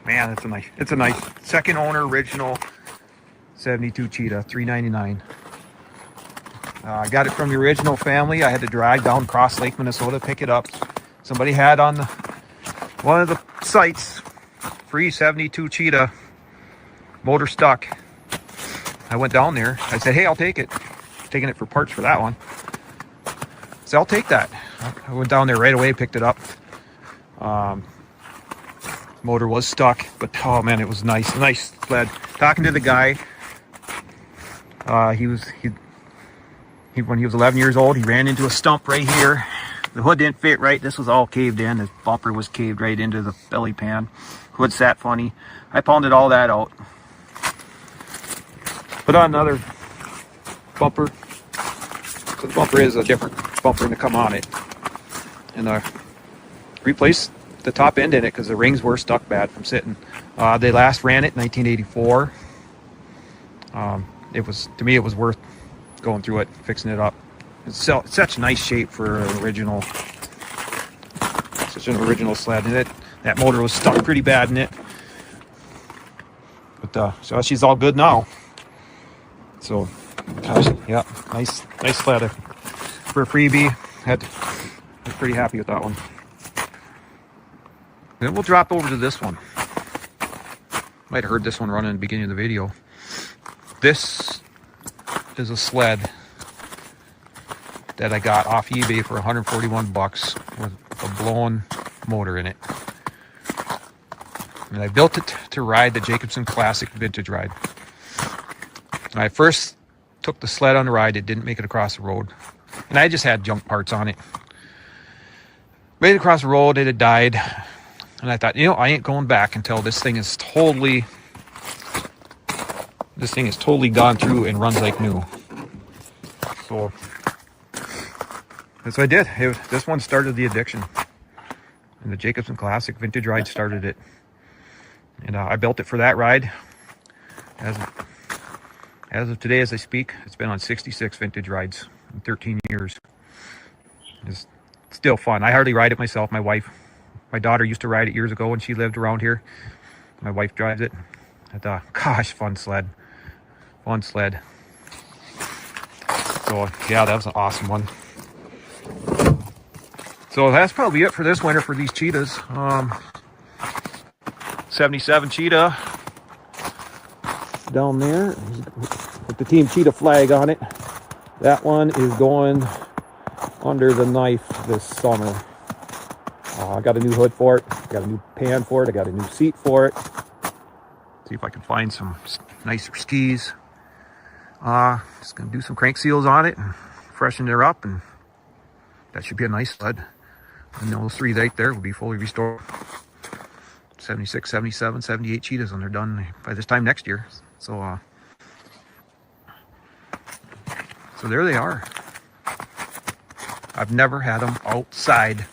Speaker 4: Man, it's a nice second owner original 72 Cheetah, $399. I got it from the original family. I had to drive down Cross Lake, Minnesota to pick it up. Somebody had on one of the sites, free 72 Cheetah, motor stuck. I went down there. I said, hey, I'll take it. Taking it for parts for that one. So I'll take that. I went down there right away, picked it up. Motor was stuck, but oh man, it was nice sled. Talking to the guy, when he was 11 years old, he ran into a stump right here. The hood didn't fit right. This was all caved in. The bumper was caved right into the belly pan. Hood sat funny. I pounded all that out. Put on another bumper. So the bumper is a different bumper to come on it. And replaced the top end in it because the rings were stuck bad from sitting. They last ran it in 1984. To me it was worth going through it, fixing it up. It's such nice shape for an original, such an original sled. And that motor was stuck pretty bad in it. But so she's all good now. So gosh, yeah, nice sled for a freebie. I was pretty happy with that one. Then we'll drop over to this one. Might have heard this one running in the beginning of the video. This is a sled that I got off eBay for $141 with a blown motor in it. And I built it to ride the Jacobsen Classic Vintage Ride. When I first took the sled on the ride, it didn't make it across the road. And I just had junk parts on it. Made it across the road, it had died. And I thought, I ain't going back until this thing is totally gone through and runs like new. So that's what I did. This one started the addiction. And the Jacobsen Classic Vintage Ride started it. And I built it for that ride. As of today, as I speak, it's been on 66 vintage rides in 13 years. It's still fun. I hardly ride it myself. My daughter used to ride it years ago when she lived around here. My wife drives it. Gosh, fun sled. Fun sled. So, yeah, that was an awesome one. So that's probably it for this winter for these Cheetahs. 77 Cheetah down there with the Team Cheetah flag on it. That one is going under the knife this summer. I got a new hood for it. Got a new pan for it. I got a new seat for it. See if I can find some nicer skis. Just gonna do some crank seals on it and freshen it up, and that should be a nice sled. And those three right there will be fully restored. 76, 77, 78 Cheetahs, and they're done by this time next year. So there they are. I've never had them outside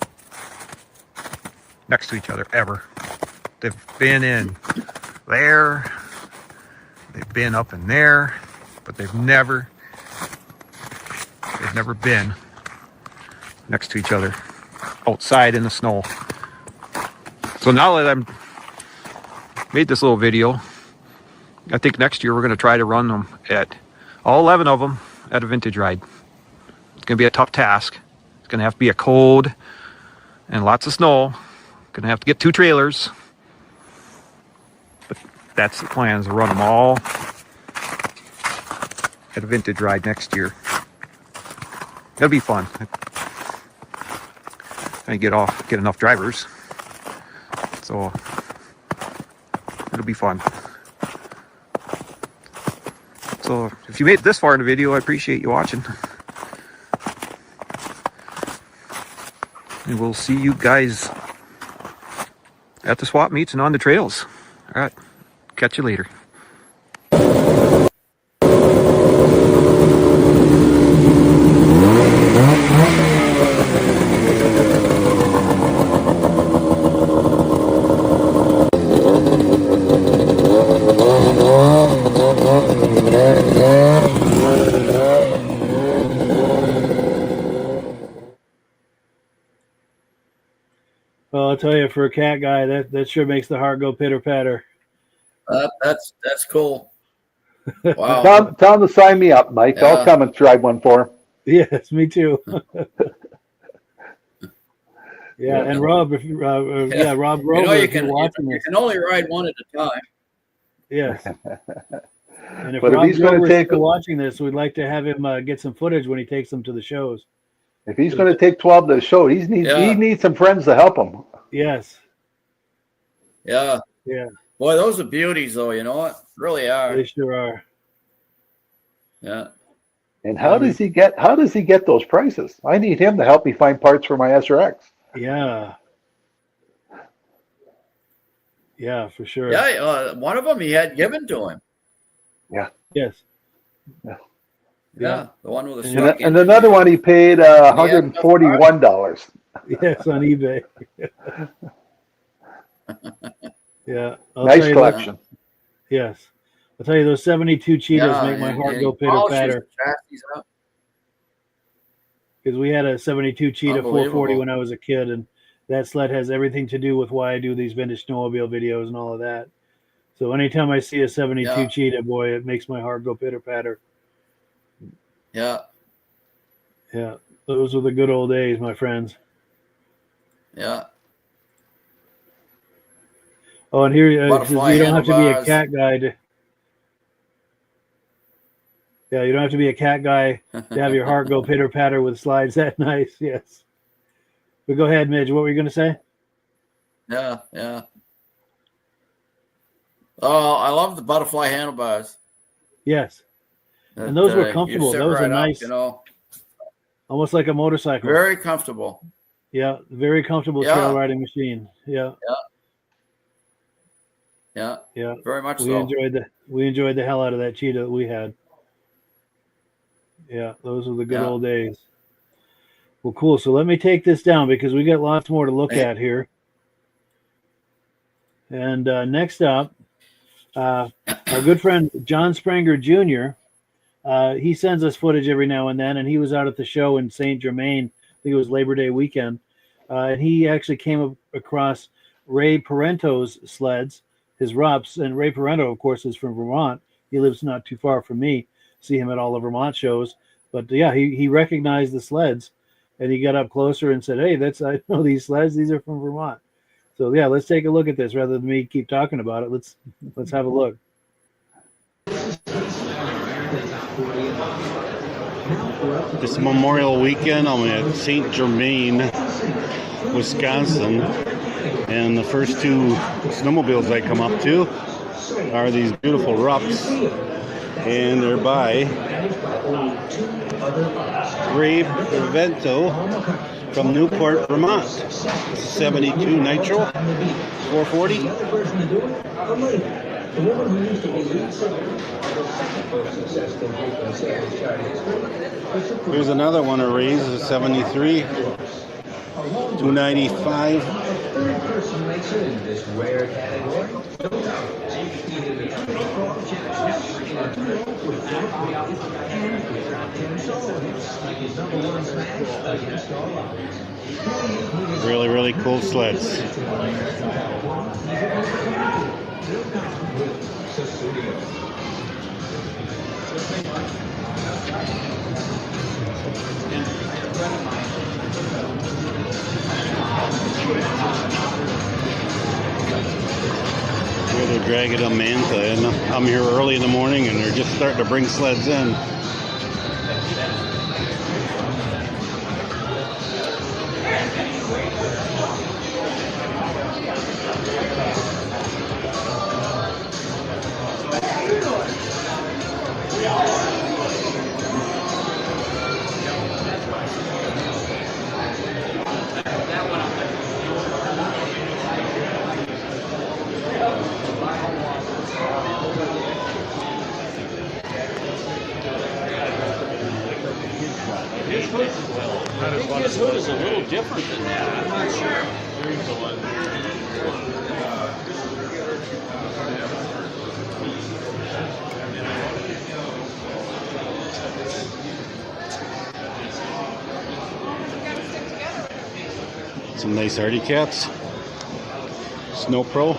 Speaker 4: next to each other ever. They've been in there, they've been up in there, but they've never been next to each other outside in the snow. So now that I'm made this little video, I think next year we're going to try to run them at all 11 of them at a vintage ride. It's going to be a tough task. It's going to have to be a cold and lots of snow. Going to have to get 2 trailers. But that's the plan, is to run them all at a vintage ride next year. That'll be fun. I get enough drivers. So it'll be fun. So if you made it this far in the video, I appreciate you watching. And we'll see you guys at the swap meets and on the trails. All right. Catch you later.
Speaker 1: I'll tell you, for a cat guy, that sure makes the heart go pitter patter.
Speaker 2: That's cool. Wow.
Speaker 5: Tell him to sign me up, Mike.
Speaker 2: Yeah.
Speaker 5: I'll come and drive one for him.
Speaker 1: Yes, me too. Yeah, and Rob, Rob Rover,
Speaker 2: You can only ride one at a time.
Speaker 1: Yes. And if
Speaker 5: But if
Speaker 1: Rob
Speaker 5: he's going to take
Speaker 1: watching this, we'd like to have him get some footage when he takes them to the shows.
Speaker 5: If he's going to take 12 to the show, he needs some friends to help him.
Speaker 1: Yes.
Speaker 2: Yeah.
Speaker 1: Yeah.
Speaker 2: Boy, those are beauties, though. You know what? Really are.
Speaker 1: They sure are.
Speaker 2: Yeah.
Speaker 5: And how does he get those prices? I need him to help me find parts for my SRX.
Speaker 1: Yeah. Yeah, for sure.
Speaker 2: Yeah, one of them he had given to him.
Speaker 5: Yeah.
Speaker 1: Yes.
Speaker 2: Yeah, the one with the stuck
Speaker 5: and another one he paid $141.
Speaker 1: Yes, on eBay. Yeah.
Speaker 5: Nice collection.
Speaker 1: Yes. I'll tell you, those 72 Cheetahs make my heart go pitter patter. Because we had a 72 Cheetah 440 when I was a kid, and that sled has everything to do with why I do these vintage snowmobile videos and all of that. So anytime I see a 72 Cheetah, boy, it makes my heart go pitter patter.
Speaker 2: Yeah.
Speaker 1: Yeah. Those were the good old days, my friends.
Speaker 2: Yeah.
Speaker 1: Oh, and here, you don't have to be a cat guy to. Yeah, you don't have to be a cat guy to have your heart go pitter patter with slides that nice. Yes. But go ahead, Midge. What were you going to say?
Speaker 2: Yeah, yeah. Oh, I love the butterfly handlebars.
Speaker 1: Yes. And those were comfortable. Those are nice. Almost like a motorcycle.
Speaker 2: Very comfortable.
Speaker 1: Yeah, very comfortable trail riding machine. Yeah.
Speaker 2: Yeah.
Speaker 1: Yeah.
Speaker 2: Very much
Speaker 1: we enjoyed the hell out of that Cheetah that we had. Yeah, those were the good old days. Well, cool. So let me take this down because we got lots more to look at here. And next up, our good friend John Spranger Jr., he sends us footage every now and then, and he was out at the show in St. Germain. I think it was Labor Day weekend. And he actually came across Ray Parento's sleds, his Rups. And Ray Parento, of course, is from Vermont. He lives not too far from me. See him at all the Vermont shows. But yeah, he recognized the sleds, and he got up closer and said, "Hey, I know these sleds. These are from Vermont." So yeah, let's take a look at this rather than me keep talking about it. Let's have a look.
Speaker 7: This Memorial Weekend, I'm at St. Germain, Wisconsin, and the first two snowmobiles I come up to are these beautiful Rups, and they're by Ray Parento from Newport, Vermont. 72 Nitro 440. Here's another one of Ray's, a 73 295. Really, really cool sleds. Here they're dragging a Manta, and I'm here early in the morning, and they're just starting to bring sleds in. His hood is a little different than that. I'm not sure. Here's the one. Some nice hardy caps. Snow Pro.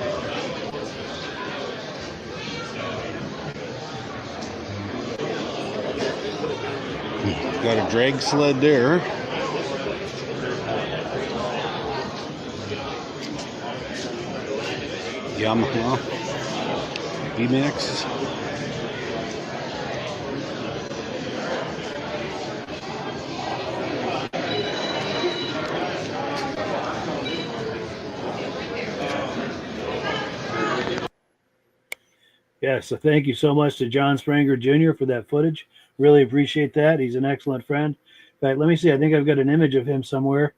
Speaker 7: Got a drag sled there. Yamaha VMAX.
Speaker 1: Yeah, so thank you so much to John Spranger Jr. for that footage. Really appreciate that. He's an excellent friend. In fact, let me see. I think I've got an image of him somewhere.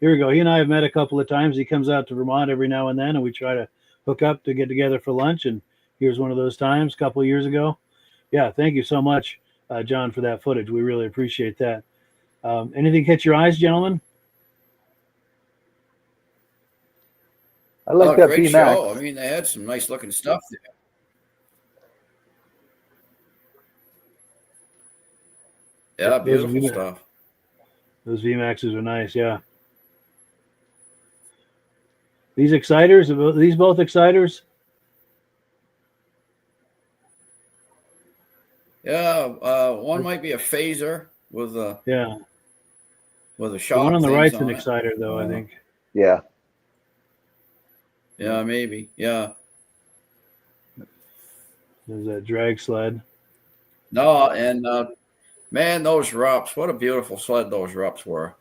Speaker 1: Here we go. He and I have met a couple of times. He comes out to Vermont every now and then, and we try to hook up to get together for lunch. And here's one of those times a couple of years ago. Yeah, thank you so much, John, for that footage. We really appreciate that. Anything catch your eyes, gentlemen?
Speaker 5: I like that
Speaker 2: great
Speaker 5: VMAX.
Speaker 2: show. I mean, they had some nice looking stuff there. Yeah, beautiful stuff.
Speaker 1: Those VMAXs are nice, yeah. These exciters, are these both exciters?
Speaker 2: Yeah, one might be a phaser with a with a shock.
Speaker 1: The one on the right's an
Speaker 2: it.
Speaker 1: exciter, though, I think.
Speaker 5: Yeah.
Speaker 2: Yeah, maybe. Yeah.
Speaker 1: There's that drag sled.
Speaker 2: No, and man, those Rups, what a beautiful sled those Rups were.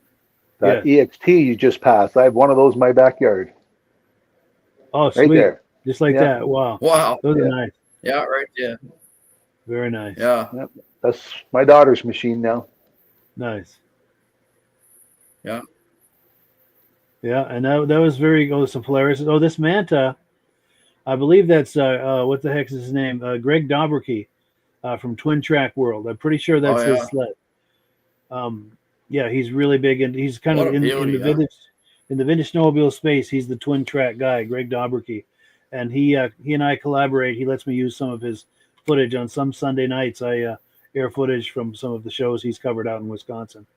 Speaker 5: That EXT you just passed, I have one of those in my backyard.
Speaker 1: Oh, sweet.
Speaker 5: Right there.
Speaker 1: Just like that. Wow.
Speaker 2: Wow.
Speaker 1: Those are nice.
Speaker 2: Yeah, right there.
Speaker 1: Very nice.
Speaker 2: Yeah.
Speaker 5: Yep. That's my daughter's machine now.
Speaker 1: Nice.
Speaker 2: Yeah.
Speaker 1: Yeah, and that was very some Polaris. Oh, this Manta, I believe that's what the heck is his name? Greg Dobrikey from Twin Track World. I'm pretty sure that's his sled. Yeah, he's really big, and he's kind of in the vintage snowmobile space. He's the Twin Track guy, Greg Dobrikey, and he and I collaborate. He lets me use some of his footage on some Sunday nights. I air footage from some of the shows he's covered out in Wisconsin.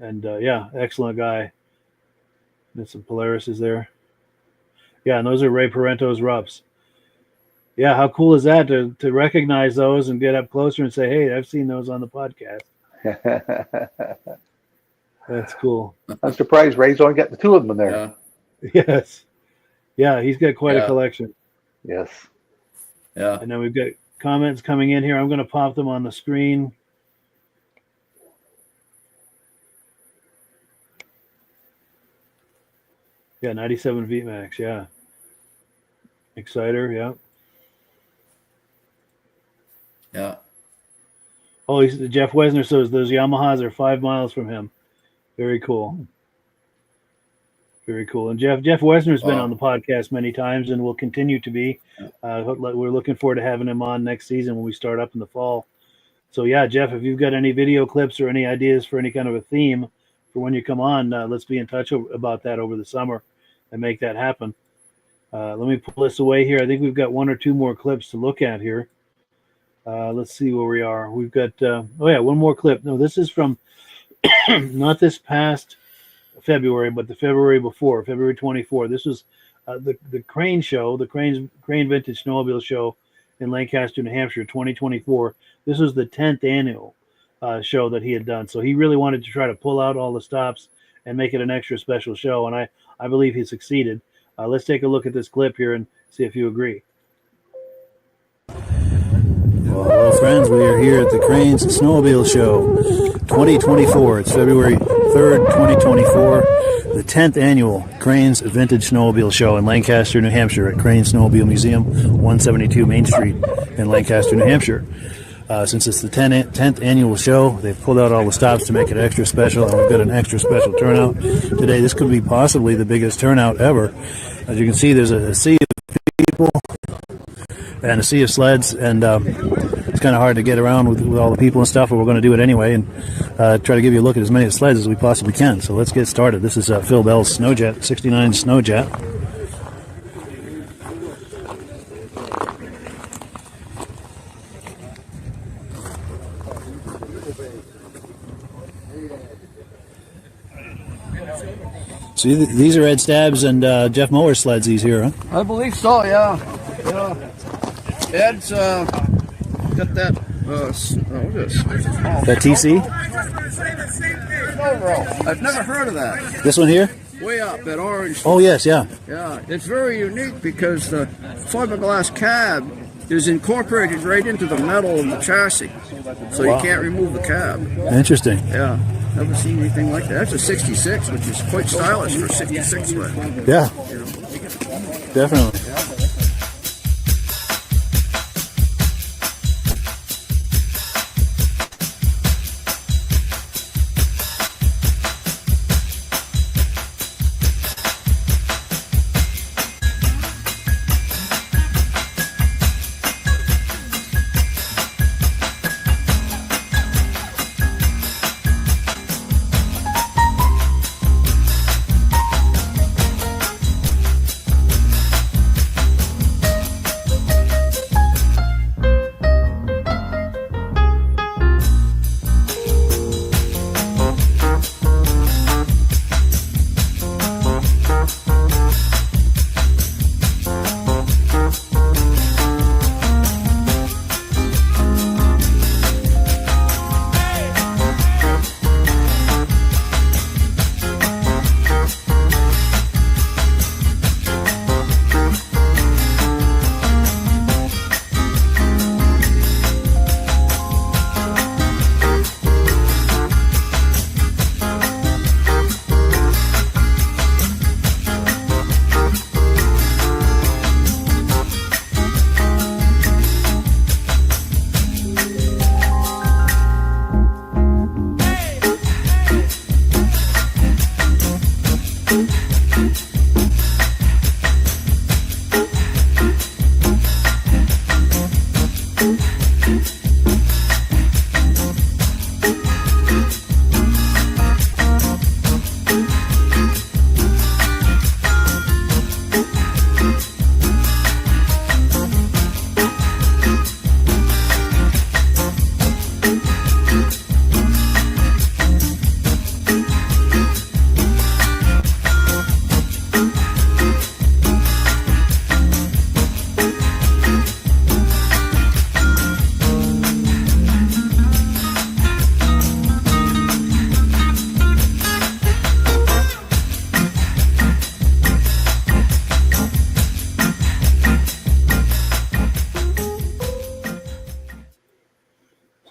Speaker 1: And yeah, excellent guy. There's some Polaris there. Yeah, and those are Ray Parento's Rups. Yeah, how cool is that to recognize those and get up closer and say, hey, I've seen those on the podcast. That's cool.
Speaker 5: I'm surprised Ray's only got the two of them in there.
Speaker 2: Yeah.
Speaker 1: Yes. Yeah, he's got quite a collection.
Speaker 5: Yes.
Speaker 2: Yeah.
Speaker 1: And then we've got comments coming in here. I'm going to pop them on the screen. Yeah, 97 VMAX, yeah. Exciter, yeah.
Speaker 2: Yeah.
Speaker 1: Oh, Jeff Wesner says those Yamahas are 5 miles from him. Very cool. Very cool. And Jeff Wesner's been on the podcast many times and will continue to be. We're looking forward to having him on next season when we start up in the fall. So, yeah, Jeff, if you've got any video clips or any ideas for any kind of a theme for when you come on, let's be in touch about that over the summer and make that happen. Let me pull this away here. I think we've got one or two more clips to look at here. Let's see where we are. We've got, one more clip. No, this is from not this past February, but the February before, February 24. This was the Crane show, the Crane Vintage Snowmobile show in Lancaster, New Hampshire, 2024. This was the 10th annual show that he had done. So he really wanted to try to pull out all the stops and make it an extra special show. And I believe he succeeded. Let's take a look at this clip here and see if you agree. Well, hello, friends. We are here at the Cranes Snowmobile Show 2024. It's February 3rd, 2024, the 10th annual Cranes Vintage Snowmobile Show in Lancaster, New Hampshire at Cranes Snowmobile Museum, 172 Main Street in Lancaster, New Hampshire. Since it's the 10th annual show, they've pulled out all the stops to make it extra special, and we've got an extra special turnout today. This could be possibly the biggest turnout ever. As you can see, there's a sea of people and a sea of sleds, and it's kind of hard to get around with all the people and stuff, but we're going to do it anyway and try to give you a look at as many sleds as we possibly can. So let's get started. This is Phil Bell's Snowjet, 69 Snowjet. So these are Ed Stabs and Jeff Mower's sleds. These here, huh?
Speaker 2: I believe so. Yeah. Ed's got that.
Speaker 1: That TC.
Speaker 2: I've never heard of that.
Speaker 1: This one here.
Speaker 2: Way up, that orange.
Speaker 1: Oh yes, yeah.
Speaker 2: Yeah, it's very unique because the fiberglass cab is incorporated right into the metal of the chassis, so you can't remove the cab.
Speaker 1: Interesting.
Speaker 2: Yeah, never seen anything like that. That's a 66, which is quite stylish for 66 sled.
Speaker 1: Yeah, definitely.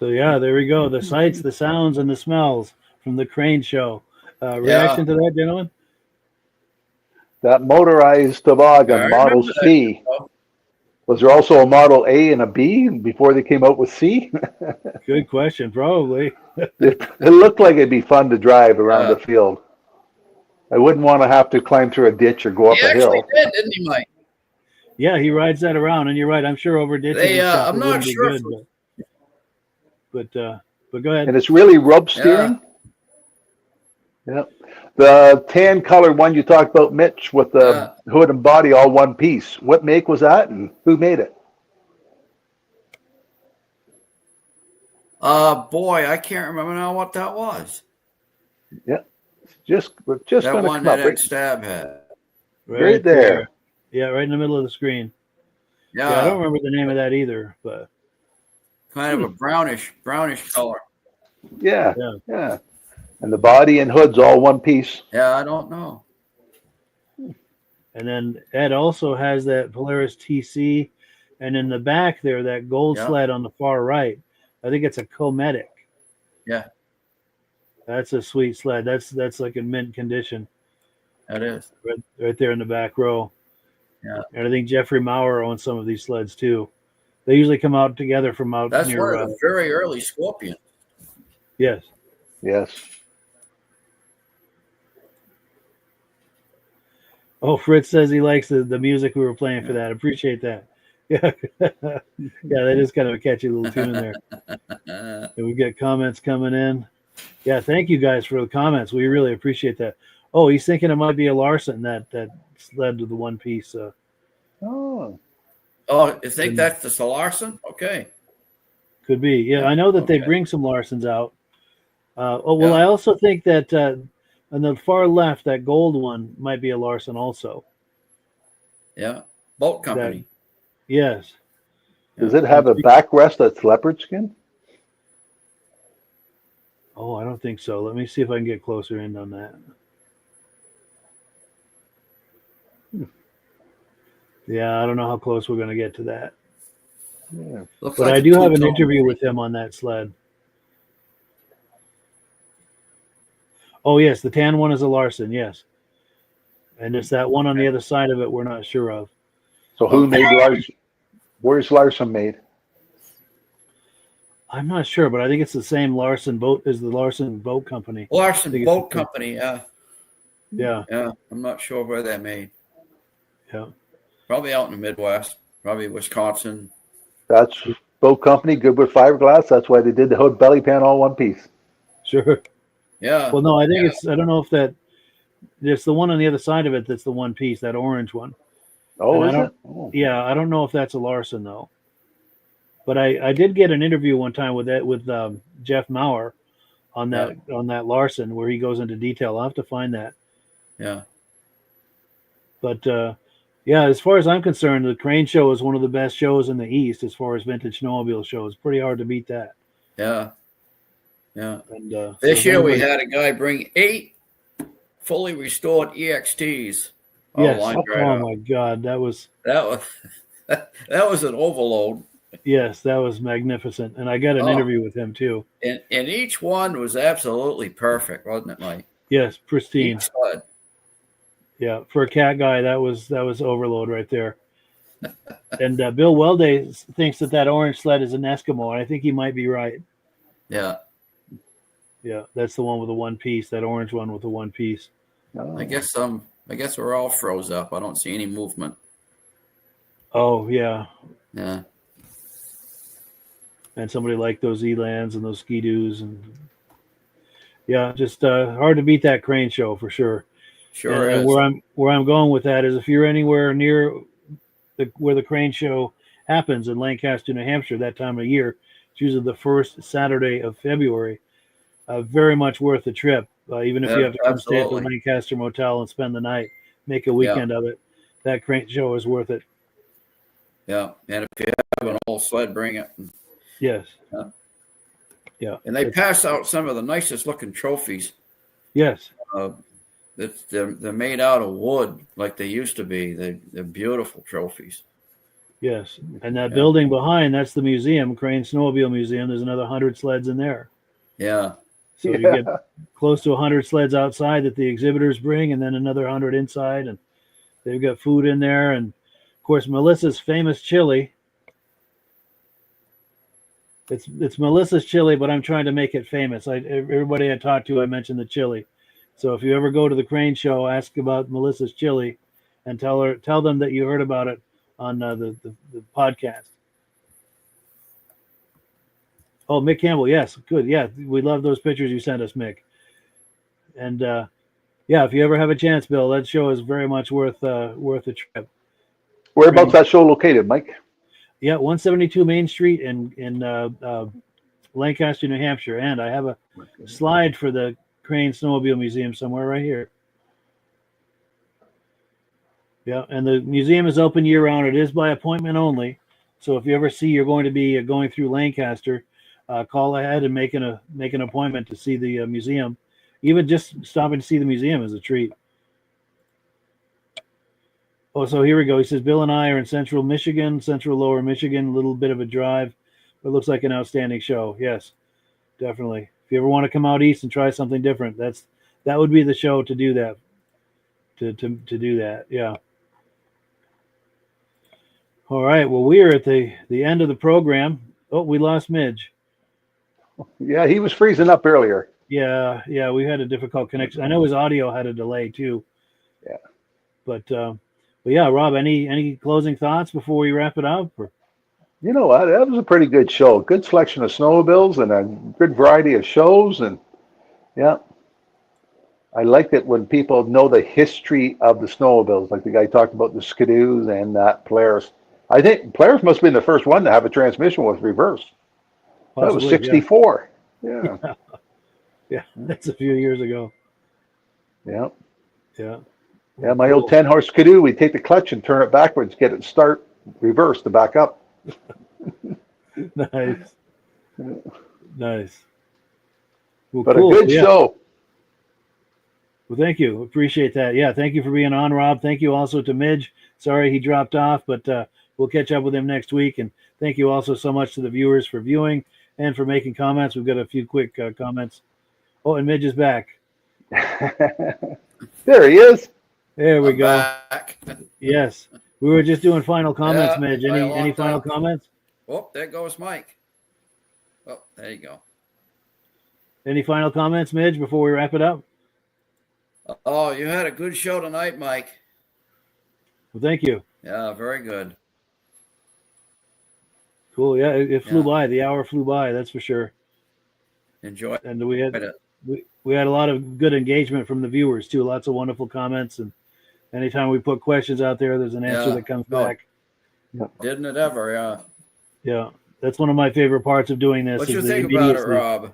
Speaker 1: So yeah, there we go. The sights, the sounds, and the smells from the crane show. Reaction to that, gentlemen?
Speaker 5: That motorized toboggan, Model C. Was there also a Model A and a B before they came out with C?
Speaker 1: Good question. Probably.
Speaker 5: It looked like it'd be fun to drive around the field. I wouldn't want to have to climb through a ditch or go up a hill.
Speaker 2: He actually did, didn't he, Mike?
Speaker 1: Yeah, he rides that around, and you're right. I'm sure over ditches.
Speaker 2: I'm not sure.
Speaker 1: But go ahead.
Speaker 5: And it's really rub steering. Yeah. The tan color one you talked about, Mitch, with the hood and body all one piece. What make was that, and who made it?
Speaker 2: Boy, I can't remember now what that was.
Speaker 5: Yeah, we're just
Speaker 2: that
Speaker 5: going to
Speaker 2: one
Speaker 5: come up.
Speaker 2: that Stab had.
Speaker 5: Right there.
Speaker 1: Yeah, right in the middle of the screen.
Speaker 2: Yeah,
Speaker 1: I don't remember the name of that either, but
Speaker 2: kind of a brownish color.
Speaker 5: Yeah. And the body and hood's all one piece.
Speaker 2: Yeah, I don't know.
Speaker 1: And then Ed also has that Polaris TC, and in the back there, that gold sled on the far right. I think it's a Cometic.
Speaker 2: Yeah,
Speaker 1: that's a sweet sled. That's like in mint condition.
Speaker 2: That is
Speaker 1: right there in the back row.
Speaker 2: Yeah,
Speaker 1: and I think Jeffrey Maurer owns some of these sleds too. They usually come out together from out
Speaker 2: That's
Speaker 1: near.
Speaker 2: One of the very early Scorpions.
Speaker 5: Yes.
Speaker 1: Oh, Fritz says he likes the music we were playing for that. Appreciate that. Yeah, that is kind of a catchy little tune there. And we get comments coming in. Yeah, thank you guys for the comments. We really appreciate that. Oh, he's thinking it might be a Larson that led to the one piece.
Speaker 2: Oh, you think that's the Larson? Okay.
Speaker 1: Could be. Yeah, I know that they bring some Larsons out. I also think that And the far left, that gold one might be a Larson also.
Speaker 2: Yeah. Boat company.
Speaker 1: Yes.
Speaker 5: Does it have a backrest that's leopard skin?
Speaker 1: Oh, I don't think so. Let me see if I can get closer in on that. Yeah, I don't know how close we're going to get to that.
Speaker 5: Yeah.
Speaker 2: Looks
Speaker 1: But
Speaker 2: like
Speaker 1: I
Speaker 2: a
Speaker 1: do have an
Speaker 2: two-tone.
Speaker 1: interview with him on that sled. Oh, yes, the tan one is a Larson, yes. And it's that one on the other side of it we're not sure of.
Speaker 5: So who made Larson? Where's Larson made?
Speaker 1: I'm not sure, but I think it's the same Larson boat as the Larson Boat Company.
Speaker 2: Larson
Speaker 1: I think
Speaker 2: Boat
Speaker 1: it's-
Speaker 2: Company. Yeah.
Speaker 1: Yeah,
Speaker 2: Yeah. I'm not sure where they're made.
Speaker 1: yeah.
Speaker 2: Probably out in the Midwest. Probably Wisconsin.
Speaker 5: That's boat company, good with fiberglass. That's why they did the hood belly pan all one piece.
Speaker 1: Sure.
Speaker 2: Yeah.
Speaker 1: Well, no, I think I don't know if there's the one on the other side of it that's the one piece, that orange one.
Speaker 5: Oh,
Speaker 1: And
Speaker 5: is
Speaker 1: I
Speaker 5: it?
Speaker 1: don't-
Speaker 5: Oh.
Speaker 1: Yeah, I don't know if that's a Larson, though. But I did get an interview one time with Jeff Maurer on that Larson where he goes into detail. I'll have to find that.
Speaker 2: Yeah.
Speaker 1: But yeah, as far as I'm concerned, the Crane Show is one of the best shows in the East as far as vintage snowmobile shows. Pretty hard to beat that.
Speaker 2: Yeah. Yeah.
Speaker 1: And
Speaker 2: This
Speaker 1: so
Speaker 2: year we
Speaker 1: anyway,
Speaker 2: had a guy bring 8 fully restored EXTs. all
Speaker 1: yes.
Speaker 2: lined right
Speaker 1: Oh
Speaker 2: up.
Speaker 1: my God, that was
Speaker 2: that was an overload.
Speaker 1: yes, that was magnificent. And I got an interview with him too.
Speaker 2: And each one was absolutely perfect, wasn't it, Mike?
Speaker 1: Yes, pristine.
Speaker 2: Each sled.
Speaker 1: Yeah, for a cat guy, that was overload right there. And Bill Welday thinks that orange sled is an Eskimo, and I think he might be right.
Speaker 2: Yeah.
Speaker 1: Yeah, that's the one with the one piece, that orange one with the one piece.
Speaker 5: Oh.
Speaker 2: I guess we're all froze up. I don't see any movement.
Speaker 1: Oh yeah,
Speaker 2: Yeah.
Speaker 1: and somebody like those Elans and those Ski-Doos, and yeah, just hard to beat that Crane Show for sure.
Speaker 2: Sure
Speaker 1: And
Speaker 2: is.
Speaker 1: where I'm going with that is if you're anywhere near where the Crane Show happens in Lancaster, New Hampshire, that time of year, it's usually the first Saturday of February. Very much worth the trip, even if you have to come stay at the
Speaker 2: Absolutely.
Speaker 1: Lancaster Motel and spend the night, make a weekend of it. That Crane Show is worth it.
Speaker 2: Yeah. And if you have an old sled, bring it.
Speaker 1: Yes.
Speaker 2: Yeah.
Speaker 1: Yeah.
Speaker 2: And they pass out some of the nicest looking trophies.
Speaker 1: Yes.
Speaker 2: They're made out of wood like they used to be. They're beautiful trophies.
Speaker 1: Yes. And that building behind, that's the museum, Crane Snowmobile Museum. There's another 100 sleds in there.
Speaker 2: Yeah.
Speaker 1: So you get close to 100 sleds outside that the exhibitors bring, and then another 100 inside. And they've got food in there. And, of course, Melissa's famous chili. It's Melissa's chili, but I'm trying to make it famous. Everybody I talked to, I mentioned the chili. So if you ever go to the Crane Show, ask about Melissa's chili and tell them that you heard about it on the podcast. Oh, Mick Campbell. Yes. Good. Yeah. We love those pictures you sent us, Mick. And yeah, if you ever have a chance, Bill, that show is very much worth a trip.
Speaker 5: Whereabouts that show located, Mike?
Speaker 1: Yeah. 172 Main Street in Lancaster, New Hampshire. And I have a slide for the Crane Snowmobile Museum somewhere right here. Yeah, and the museum is open year round. It is by appointment only. So if you ever see you're going to be going through Lancaster, call ahead and make an appointment to see the museum. Even just stopping to see the museum is a treat. Oh, so here we go. He says Bill and I are in Central Michigan, Central Lower Michigan. A little bit of a drive, but it looks like an outstanding show. Yes, definitely. If you ever want to come out east and try something different, that would be the show to do that. To do that, yeah. All right. Well, we are at the end of the program. Oh, we lost Midge.
Speaker 5: Yeah, he was freezing up earlier.
Speaker 1: Yeah, we had a difficult connection. I know his audio had a delay too.
Speaker 5: Yeah.
Speaker 1: But yeah, Rob, any closing thoughts before we wrap it up? Or?
Speaker 5: You know what? That was a pretty good show. Good selection of snowmobiles and a good variety of shows. And yeah, I liked it when people know the history of the snowmobiles, like the guy talked about the Ski-Doos and Polaris. I think Polaris must have been the first one to have a transmission with reverse.
Speaker 1: Possibly,
Speaker 5: that was 64. Yeah.
Speaker 1: Yeah, that's a few years ago.
Speaker 5: Yeah.
Speaker 1: Yeah.
Speaker 5: Yeah, my old 10-horse Skidoo, we'd take the clutch and turn it backwards, get it start, reverse to back up.
Speaker 1: Nice. Nice. Well,
Speaker 5: But
Speaker 1: cool.
Speaker 5: a good show.
Speaker 1: Well, thank you. Appreciate that. Yeah, thank you for being on, Rob. Thank you also to Midge. Sorry he dropped off, but we'll catch up with him next week. And thank you also so much to the viewers for viewing and for making comments. We've got a few quick comments. Oh, and Midge is back.
Speaker 5: There he is.
Speaker 1: There we
Speaker 2: I'm
Speaker 1: go.
Speaker 2: back.
Speaker 1: Yes. We were just doing final comments,
Speaker 2: Yeah,
Speaker 1: Midge.
Speaker 2: I
Speaker 1: Any
Speaker 2: locked
Speaker 1: final
Speaker 2: up.
Speaker 1: comments?
Speaker 2: Oh, there goes Mike. Oh, there you go.
Speaker 1: Any final comments, Midge, before we wrap it up?
Speaker 2: Oh, you had a good show tonight, Mike.
Speaker 1: Well, thank you.
Speaker 2: Yeah, very good.
Speaker 1: Cool. Yeah, it flew
Speaker 2: Yeah.
Speaker 1: by. The hour flew by. That's for sure.
Speaker 2: Enjoy
Speaker 1: And we had
Speaker 2: it.
Speaker 1: we had a lot of good engagement from the viewers too. Lots of wonderful comments, and anytime we put questions out there, there's an answer
Speaker 2: Yeah.
Speaker 1: that comes
Speaker 2: No.
Speaker 1: back.
Speaker 2: Didn't it ever? Yeah.
Speaker 1: Yeah, that's one of my favorite parts of doing this.
Speaker 2: What
Speaker 1: is
Speaker 2: you
Speaker 1: the
Speaker 2: think about it,
Speaker 1: immediacy.
Speaker 2: Rob?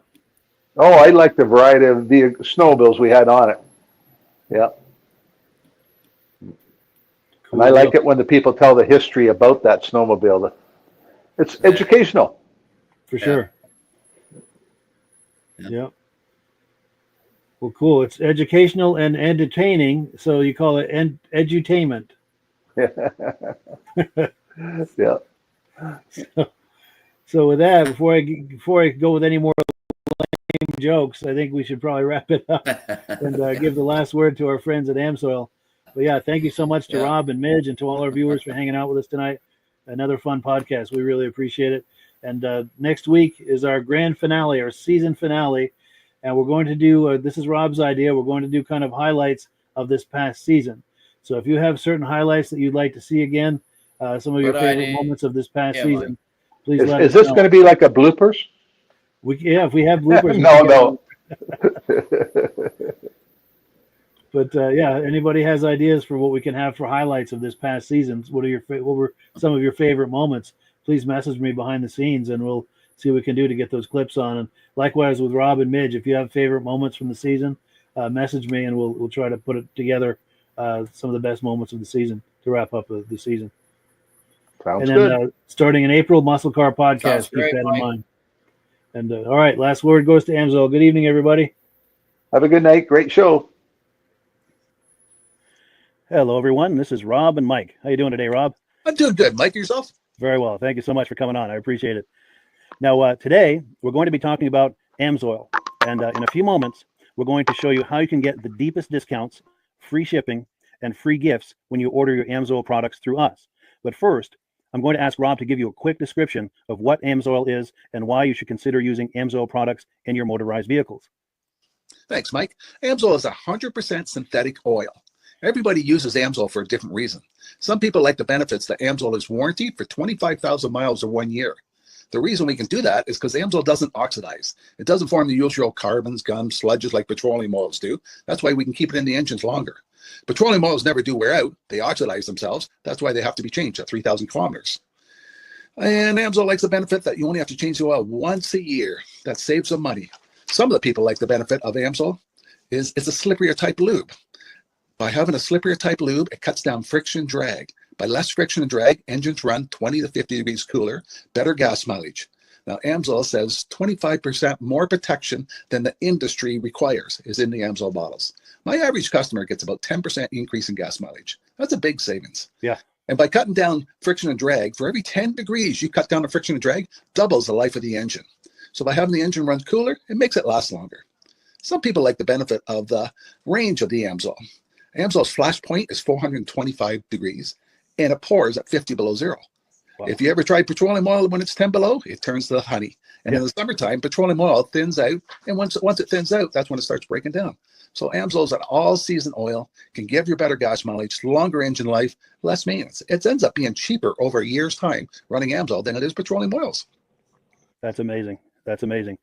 Speaker 5: Oh, I like the variety of the snowmobiles we had on it. Yeah. And I like it when the people tell the history about that snowmobile. It's educational.
Speaker 1: For sure. Yeah. Well, cool. It's educational and entertaining, so you call it edutainment.
Speaker 5: Yeah.
Speaker 1: So with that, before I go with any more lame jokes, I think we should probably wrap it up and give the last word to our friends at Amsoil. But yeah, thank you so much to Rob and Midge and to all our viewers for hanging out with us tonight. Another fun podcast. We really appreciate it. And next week is our grand finale, our season finale. And we're going to do, this is Rob's idea, we're going to do kind of highlights of this past season. So if you have certain highlights that you'd like to see again, some of your favorite moments of this past season, please let us know.
Speaker 5: Is this going to be like a bloopers?
Speaker 1: If we have bloopers.
Speaker 5: No.
Speaker 1: But anybody has ideas for what we can have for highlights of this past season? What were some of your favorite moments? Please message me behind the scenes, and we'll see what we can do to get those clips on. And likewise with Rob and Midge, if you have favorite moments from the season, message me, and we'll try to put it together. Some of the best moments of the season to wrap up the season.
Speaker 5: Sounds
Speaker 1: and
Speaker 5: good.
Speaker 1: then starting in April, Muscle Car Podcast. Keep that in mind. And all right, last word goes to Amsoil. Good evening, everybody.
Speaker 5: Have a good night. Great show.
Speaker 1: Hello, everyone. This is Rob and Mike. How you doing today, Rob?
Speaker 3: I'm doing good. Mike, yourself?
Speaker 1: Very well. Thank you so much for coming on. I appreciate it. Now, today, we're going to be talking about Amsoil. And in a few moments, we're going to show you how you can get the deepest discounts, free shipping, and free gifts when you order your Amsoil products through us. But first, I'm going to ask Rob to give you a quick description of what Amsoil is and why you should consider using Amsoil products in your motorized vehicles.
Speaker 3: Thanks, Mike. Amsoil is 100% synthetic oil. Everybody uses Amsoil for a different reason. Some people like the benefits that Amsoil is warranted for 25,000 miles or 1 year. The reason we can do that is because Amsoil doesn't oxidize. It doesn't form the usual carbons, gums, sludges like petroleum oils do. That's why we can keep it in the engines longer. Petroleum oils never do wear out. They oxidize themselves. That's why they have to be changed at 3,000 kilometers. And Amsoil likes the benefit that you only have to change the oil once a year. That saves them money. Some of the people like the benefit of Amsoil is it's a slipperier type lube. By having a slipperier type lube, it cuts down friction and drag. By less friction and drag, engines run 20 to 50 degrees cooler, better gas mileage. Now, Amsoil says 25% more protection than the industry requires is in the Amsoil bottles. My average customer gets about 10% increase in gas mileage. That's a big savings.
Speaker 1: Yeah.
Speaker 3: And by cutting down friction and drag, for every 10 degrees you cut down the friction and drag, doubles the life of the engine. So by having the engine run cooler, it makes it last longer. Some people like the benefit of the range of the Amsoil. Amsoil's flash point is 425 degrees, and it pours at 50 below zero.
Speaker 1: Wow.
Speaker 3: If you ever tried petroleum oil when it's 10 below, it turns to honey. And in the summertime, petroleum oil thins out, and once it thins out, that's when it starts breaking down. So Amsoil's an all-season oil, can give you better gas mileage, longer engine life, less maintenance. It ends up being cheaper over a year's time running Amsoil than it is petroleum oils.
Speaker 1: That's amazing. That's amazing.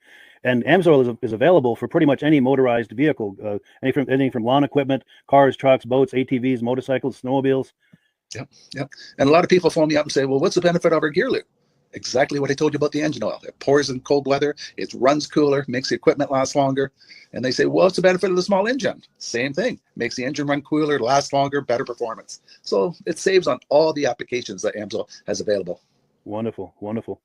Speaker 1: And Amsoil is available for pretty much any motorized vehicle, anything from lawn equipment, cars, trucks, boats, ATVs, motorcycles, snowmobiles.
Speaker 3: Yep. And a lot of people phone me up and say, well, what's the benefit of our gear loop? exactly what I told you about the engine oil. It pours in cold weather, it runs cooler, makes the equipment last longer. And they say, well, it's the benefit of the small engine. Same thing, makes the engine run cooler, last longer, better performance. So it saves on all the applications that Amsoil has available.
Speaker 1: Wonderful, wonderful.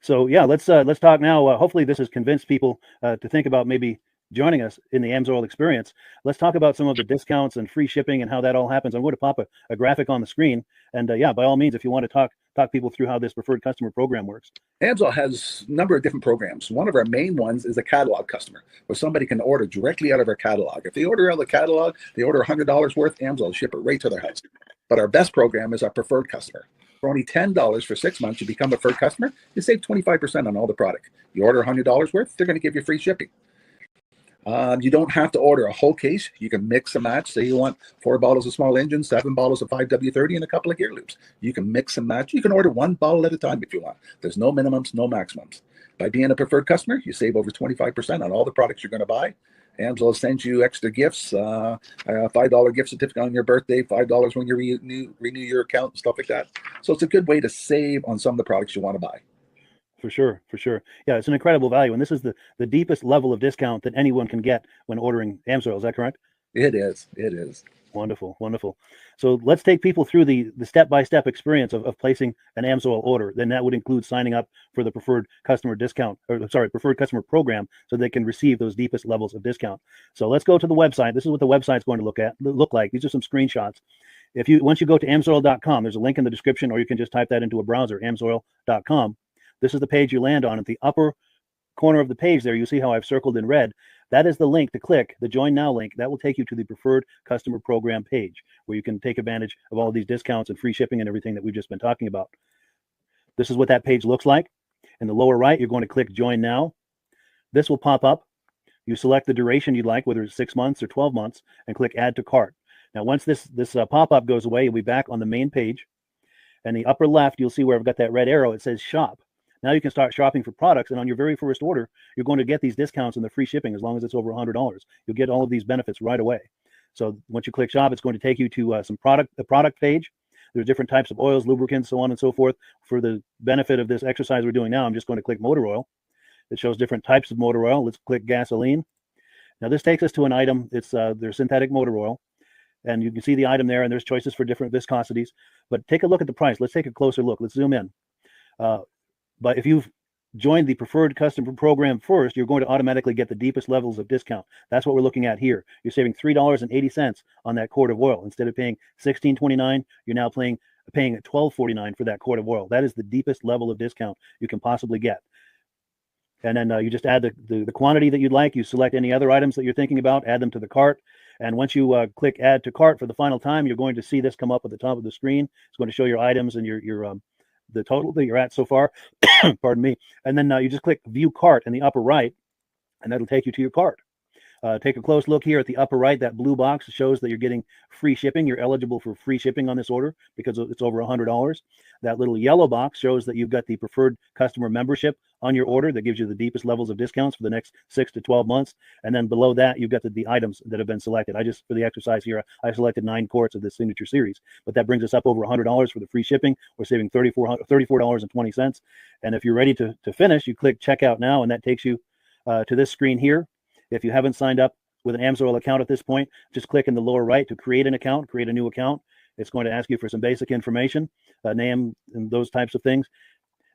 Speaker 1: So yeah, let's talk now. Hopefully this has convinced people to think about maybe joining us in the Amsoil experience. Let's talk about some of the discounts and free shipping and how that all happens. I'm going to pop a graphic on the screen. And yeah, by all means, if you want to talk people through how this preferred customer program works.
Speaker 3: Amsoil has a number of different programs. One of our main ones is a catalog customer, where somebody can order directly out of our catalog. If they order out of the catalog, they order $100 worth, Amsoil will ship it right to their house. But our best program is our preferred customer. For only $10 for 6 months, you become a preferred customer, you save 25% on all the product. You order $100 worth, they're going to give you free shipping. You don't have to order a whole case. You can mix and match. Say you want 4 bottles of small engine, 7 bottles of 5W30, and a couple of gear loops. You can mix and match. You can order 1 bottle at a time if you want. There's no minimums, no maximums. By being a preferred customer, you save over 25% on all the products you're going to buy. Amsoil sends you extra gifts, a $5 gift certificate on your birthday, $5 when you renew your account, and stuff like that. So it's a good way to save on some of the products you want to buy.
Speaker 1: For sure, for sure. Yeah, it's an incredible value. And this is the deepest level of discount that anyone can get when ordering Amsoil. Is that correct?
Speaker 3: It is. It is.
Speaker 1: Wonderful, wonderful. So let's take people through the step-by-step experience of placing an Amsoil order. Then that would include signing up for the preferred customer discount, preferred customer program, so they can receive those deepest levels of discount. So let's go to the website. This is what the website's going to look like. These are some screenshots. Once you go to amsoil.com, there's a link in the description, or you can just type that into a browser, amsoil.com. This is the page you land on. At the upper corner of the page there, you see how I've circled in red. That is the link to click, the Join Now link. That will take you to the Preferred Customer Program page, where you can take advantage of all of these discounts and free shipping and everything that we've just been talking about. This is what that page looks like. In the lower right, you're going to click Join Now. This will pop up. You select the duration you'd like, whether it's 6 months or 12 months, and click Add to Cart. Now, once this pop-up goes away, you'll be back on the main page. And the upper left, you'll see where I've got that red arrow. It says Shop. Now you can start shopping for products, and on your very first order, you're going to get these discounts and the free shipping as long as it's over $100. You'll get all of these benefits right away. So once you click Shop, it's going to take you to the product page. There's different types of oils, lubricants, so on and so forth. For the benefit of this exercise we're doing now, I'm just going to click motor oil. It shows different types of motor oil. Let's click gasoline. Now this takes us to an item. It's their synthetic motor oil. And you can see the item there, and there's choices for different viscosities. But take a look at the price. Let's take a closer look. Let's zoom in. But if you've joined the preferred customer program first, you're going to automatically get the deepest levels of discount. That's what we're looking at here. You're saving $3.80 on that quart of oil. Instead of paying $16.29, you're now paying $12.49 for that quart of oil. That is the deepest level of discount you can possibly get. And then you just add the quantity that you'd like. You select any other items that you're thinking about, add them to the cart. And once you click Add to Cart for the final time, you're going to see this come up at the top of the screen. It's going to show your items and your the total that you're at so far. Pardon me. And then you just click View Cart in the upper right, and that'll take you to your cart. Take a close look here at the upper right. That blue box shows that you're getting free shipping. You're eligible for free shipping on this order because it's over $100. That little yellow box shows that you've got the preferred customer membership on your order that gives you the deepest levels of discounts for the next 6 to 12 months. And then below that, you've got the items that have been selected. For the exercise here, I selected 9 quarts of the signature series, but that brings us up over $100 for the free shipping. We're saving $34.20. And if you're ready to finish, you click Checkout Now, and that takes you to this screen here. If you haven't signed up with an Amsoil account at this point, just click in the lower right to create an account, create a new account. It's going to ask you for some basic information, name and those types of things.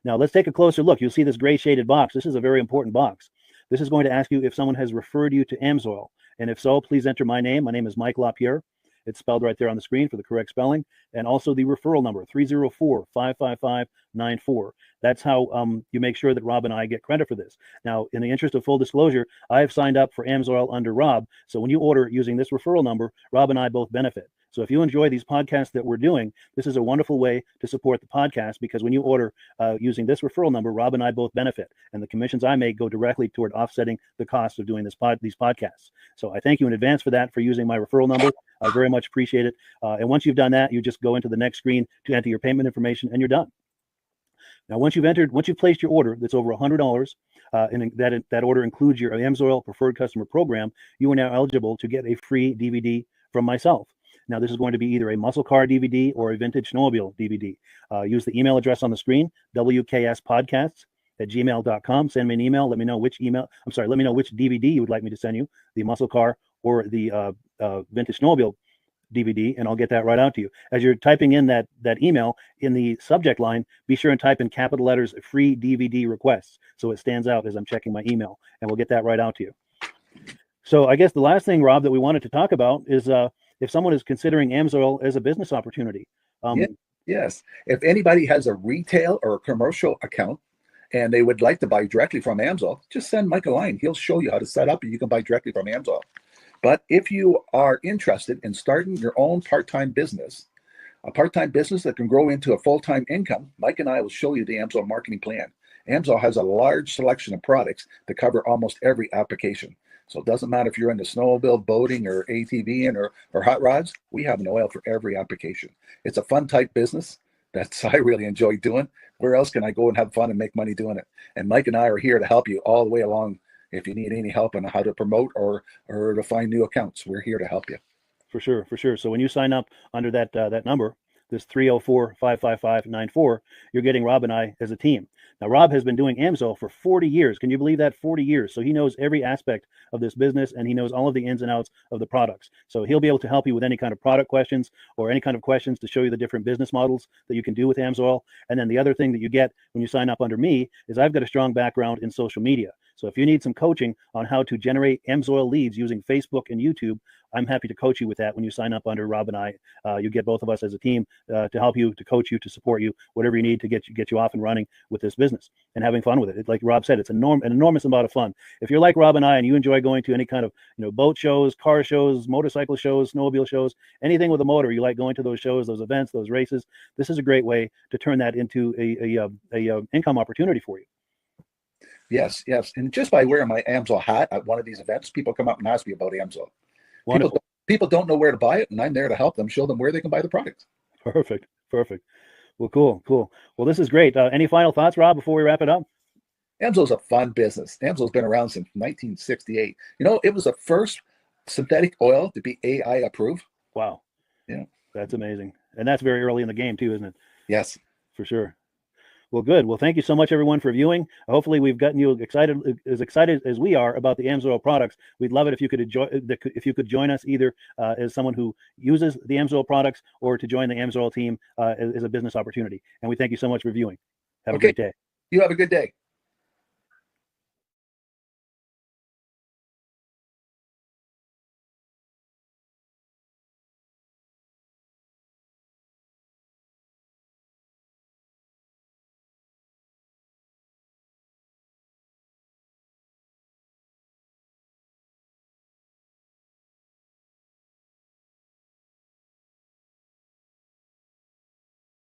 Speaker 1: Now let's take a closer look. You'll see this gray shaded box. This is a very important box. This is going to ask you if someone has referred you to Amsoil. And if so, please enter my name. My name is Mike LaPierre. It's spelled right there on the screen for the correct spelling. And also the referral number, 304-555-94. That's how you make sure that Rob and I get credit for this. Now, in the interest of full disclosure, I have signed up for Amsoil under Rob. So when you order using this referral number, Rob and I both benefit. So if you enjoy these podcasts that we're doing, this is a wonderful way to support the podcast, because when you order using this referral number, Rob and I both benefit. And the commissions I make go directly toward offsetting the cost of doing these podcasts. So I thank you in advance for that, for using my referral number. I very much appreciate it. And once you've done that, you just go into the next screen to enter your payment information, and you're done. Now, once you've placed your order that's over $100, and that order includes your Amsoil Preferred Customer Program, you are now eligible to get a free DVD from myself. Now, this is going to be either a muscle car DVD or a vintage snowmobile DVD. Use the email address on the screen, wkspodcasts@gmail.com. Send me an email. Let me know which DVD you would like me to send you, the muscle car or the vintage snowmobile DVD, and I'll get that right out to you. As you're typing in that email, in the subject line, be sure and type in capital letters "free DVD requests" so it stands out as I'm checking my email, and we'll get that right out to you. So I guess the last thing, Rob, that we wanted to talk about is if someone is considering Amsoil as a business opportunity.
Speaker 3: Yes. If anybody has a retail or a commercial account and they would like to buy directly from Amsoil, just send Mike a line. He'll show you how to set up and you can buy directly from Amsoil. But if you are interested in starting your own part-time business, a part-time business that can grow into a full-time income, Mike and I will show you the Amsoil marketing plan. Amsoil has a large selection of products that cover almost every application. So it doesn't matter if you're into snowmobile, boating, or ATVing or hot rods, we have an oil for every application. It's a fun type business that's I really enjoy doing. Where else can I go and have fun and make money doing it? And Mike and I are here to help you all the way along. If you need any help on how to promote or to find new accounts, we're here to help you.
Speaker 1: For sure. So when you sign up under that number, this 304-555-94, you're getting Rob and I as a team. Now, Rob has been doing Amsoil for 40 years. Can you believe that? 40 years. So he knows every aspect of this business, and he knows all of the ins and outs of the products. So he'll be able to help you with any kind of product questions or any kind of questions to show you the different business models that you can do with Amsoil. And then the other thing that you get when you sign up under me is I've got a strong background in social media. So if you need some coaching on how to generate Amsoil leads using Facebook and YouTube, I'm happy to coach you with that when you sign up under Rob and I. You get both of us as a team to help you, to coach you, to support you, whatever you need to get you off and running with this business and having fun with it. Like Rob said, it's an enormous amount of fun. If you're like Rob and I and you enjoy going to any kind of boat shows, car shows, motorcycle shows, snowmobile shows, anything with a motor, you like going to those shows, those events, those races, this is a great way to turn that into a income opportunity for you.
Speaker 3: Yes. And just by wearing my Amsoil hat at one of these events, people come up and ask me about Amsoil. People don't know where to buy it, and I'm there to help them, show them where they can buy the product.
Speaker 1: Perfect. Well, cool. Well, this is great. Any final thoughts, Rob, before we wrap it up?
Speaker 3: Amsoil's a fun business. Amsoil's been around since 1968. It was the first synthetic oil to be AI approved.
Speaker 1: Wow.
Speaker 3: Yeah.
Speaker 1: That's amazing. And that's very early in the game too, isn't it?
Speaker 3: Yes.
Speaker 1: For sure. Well, good. Well, thank you so much, everyone, for viewing. Hopefully, we've gotten you excited as we are about the Amsoil products. We'd love it if you could join us either as someone who uses the Amsoil products or to join the Amsoil team as a business opportunity. And we thank you so much for viewing. Have a great day.
Speaker 3: You have a good day.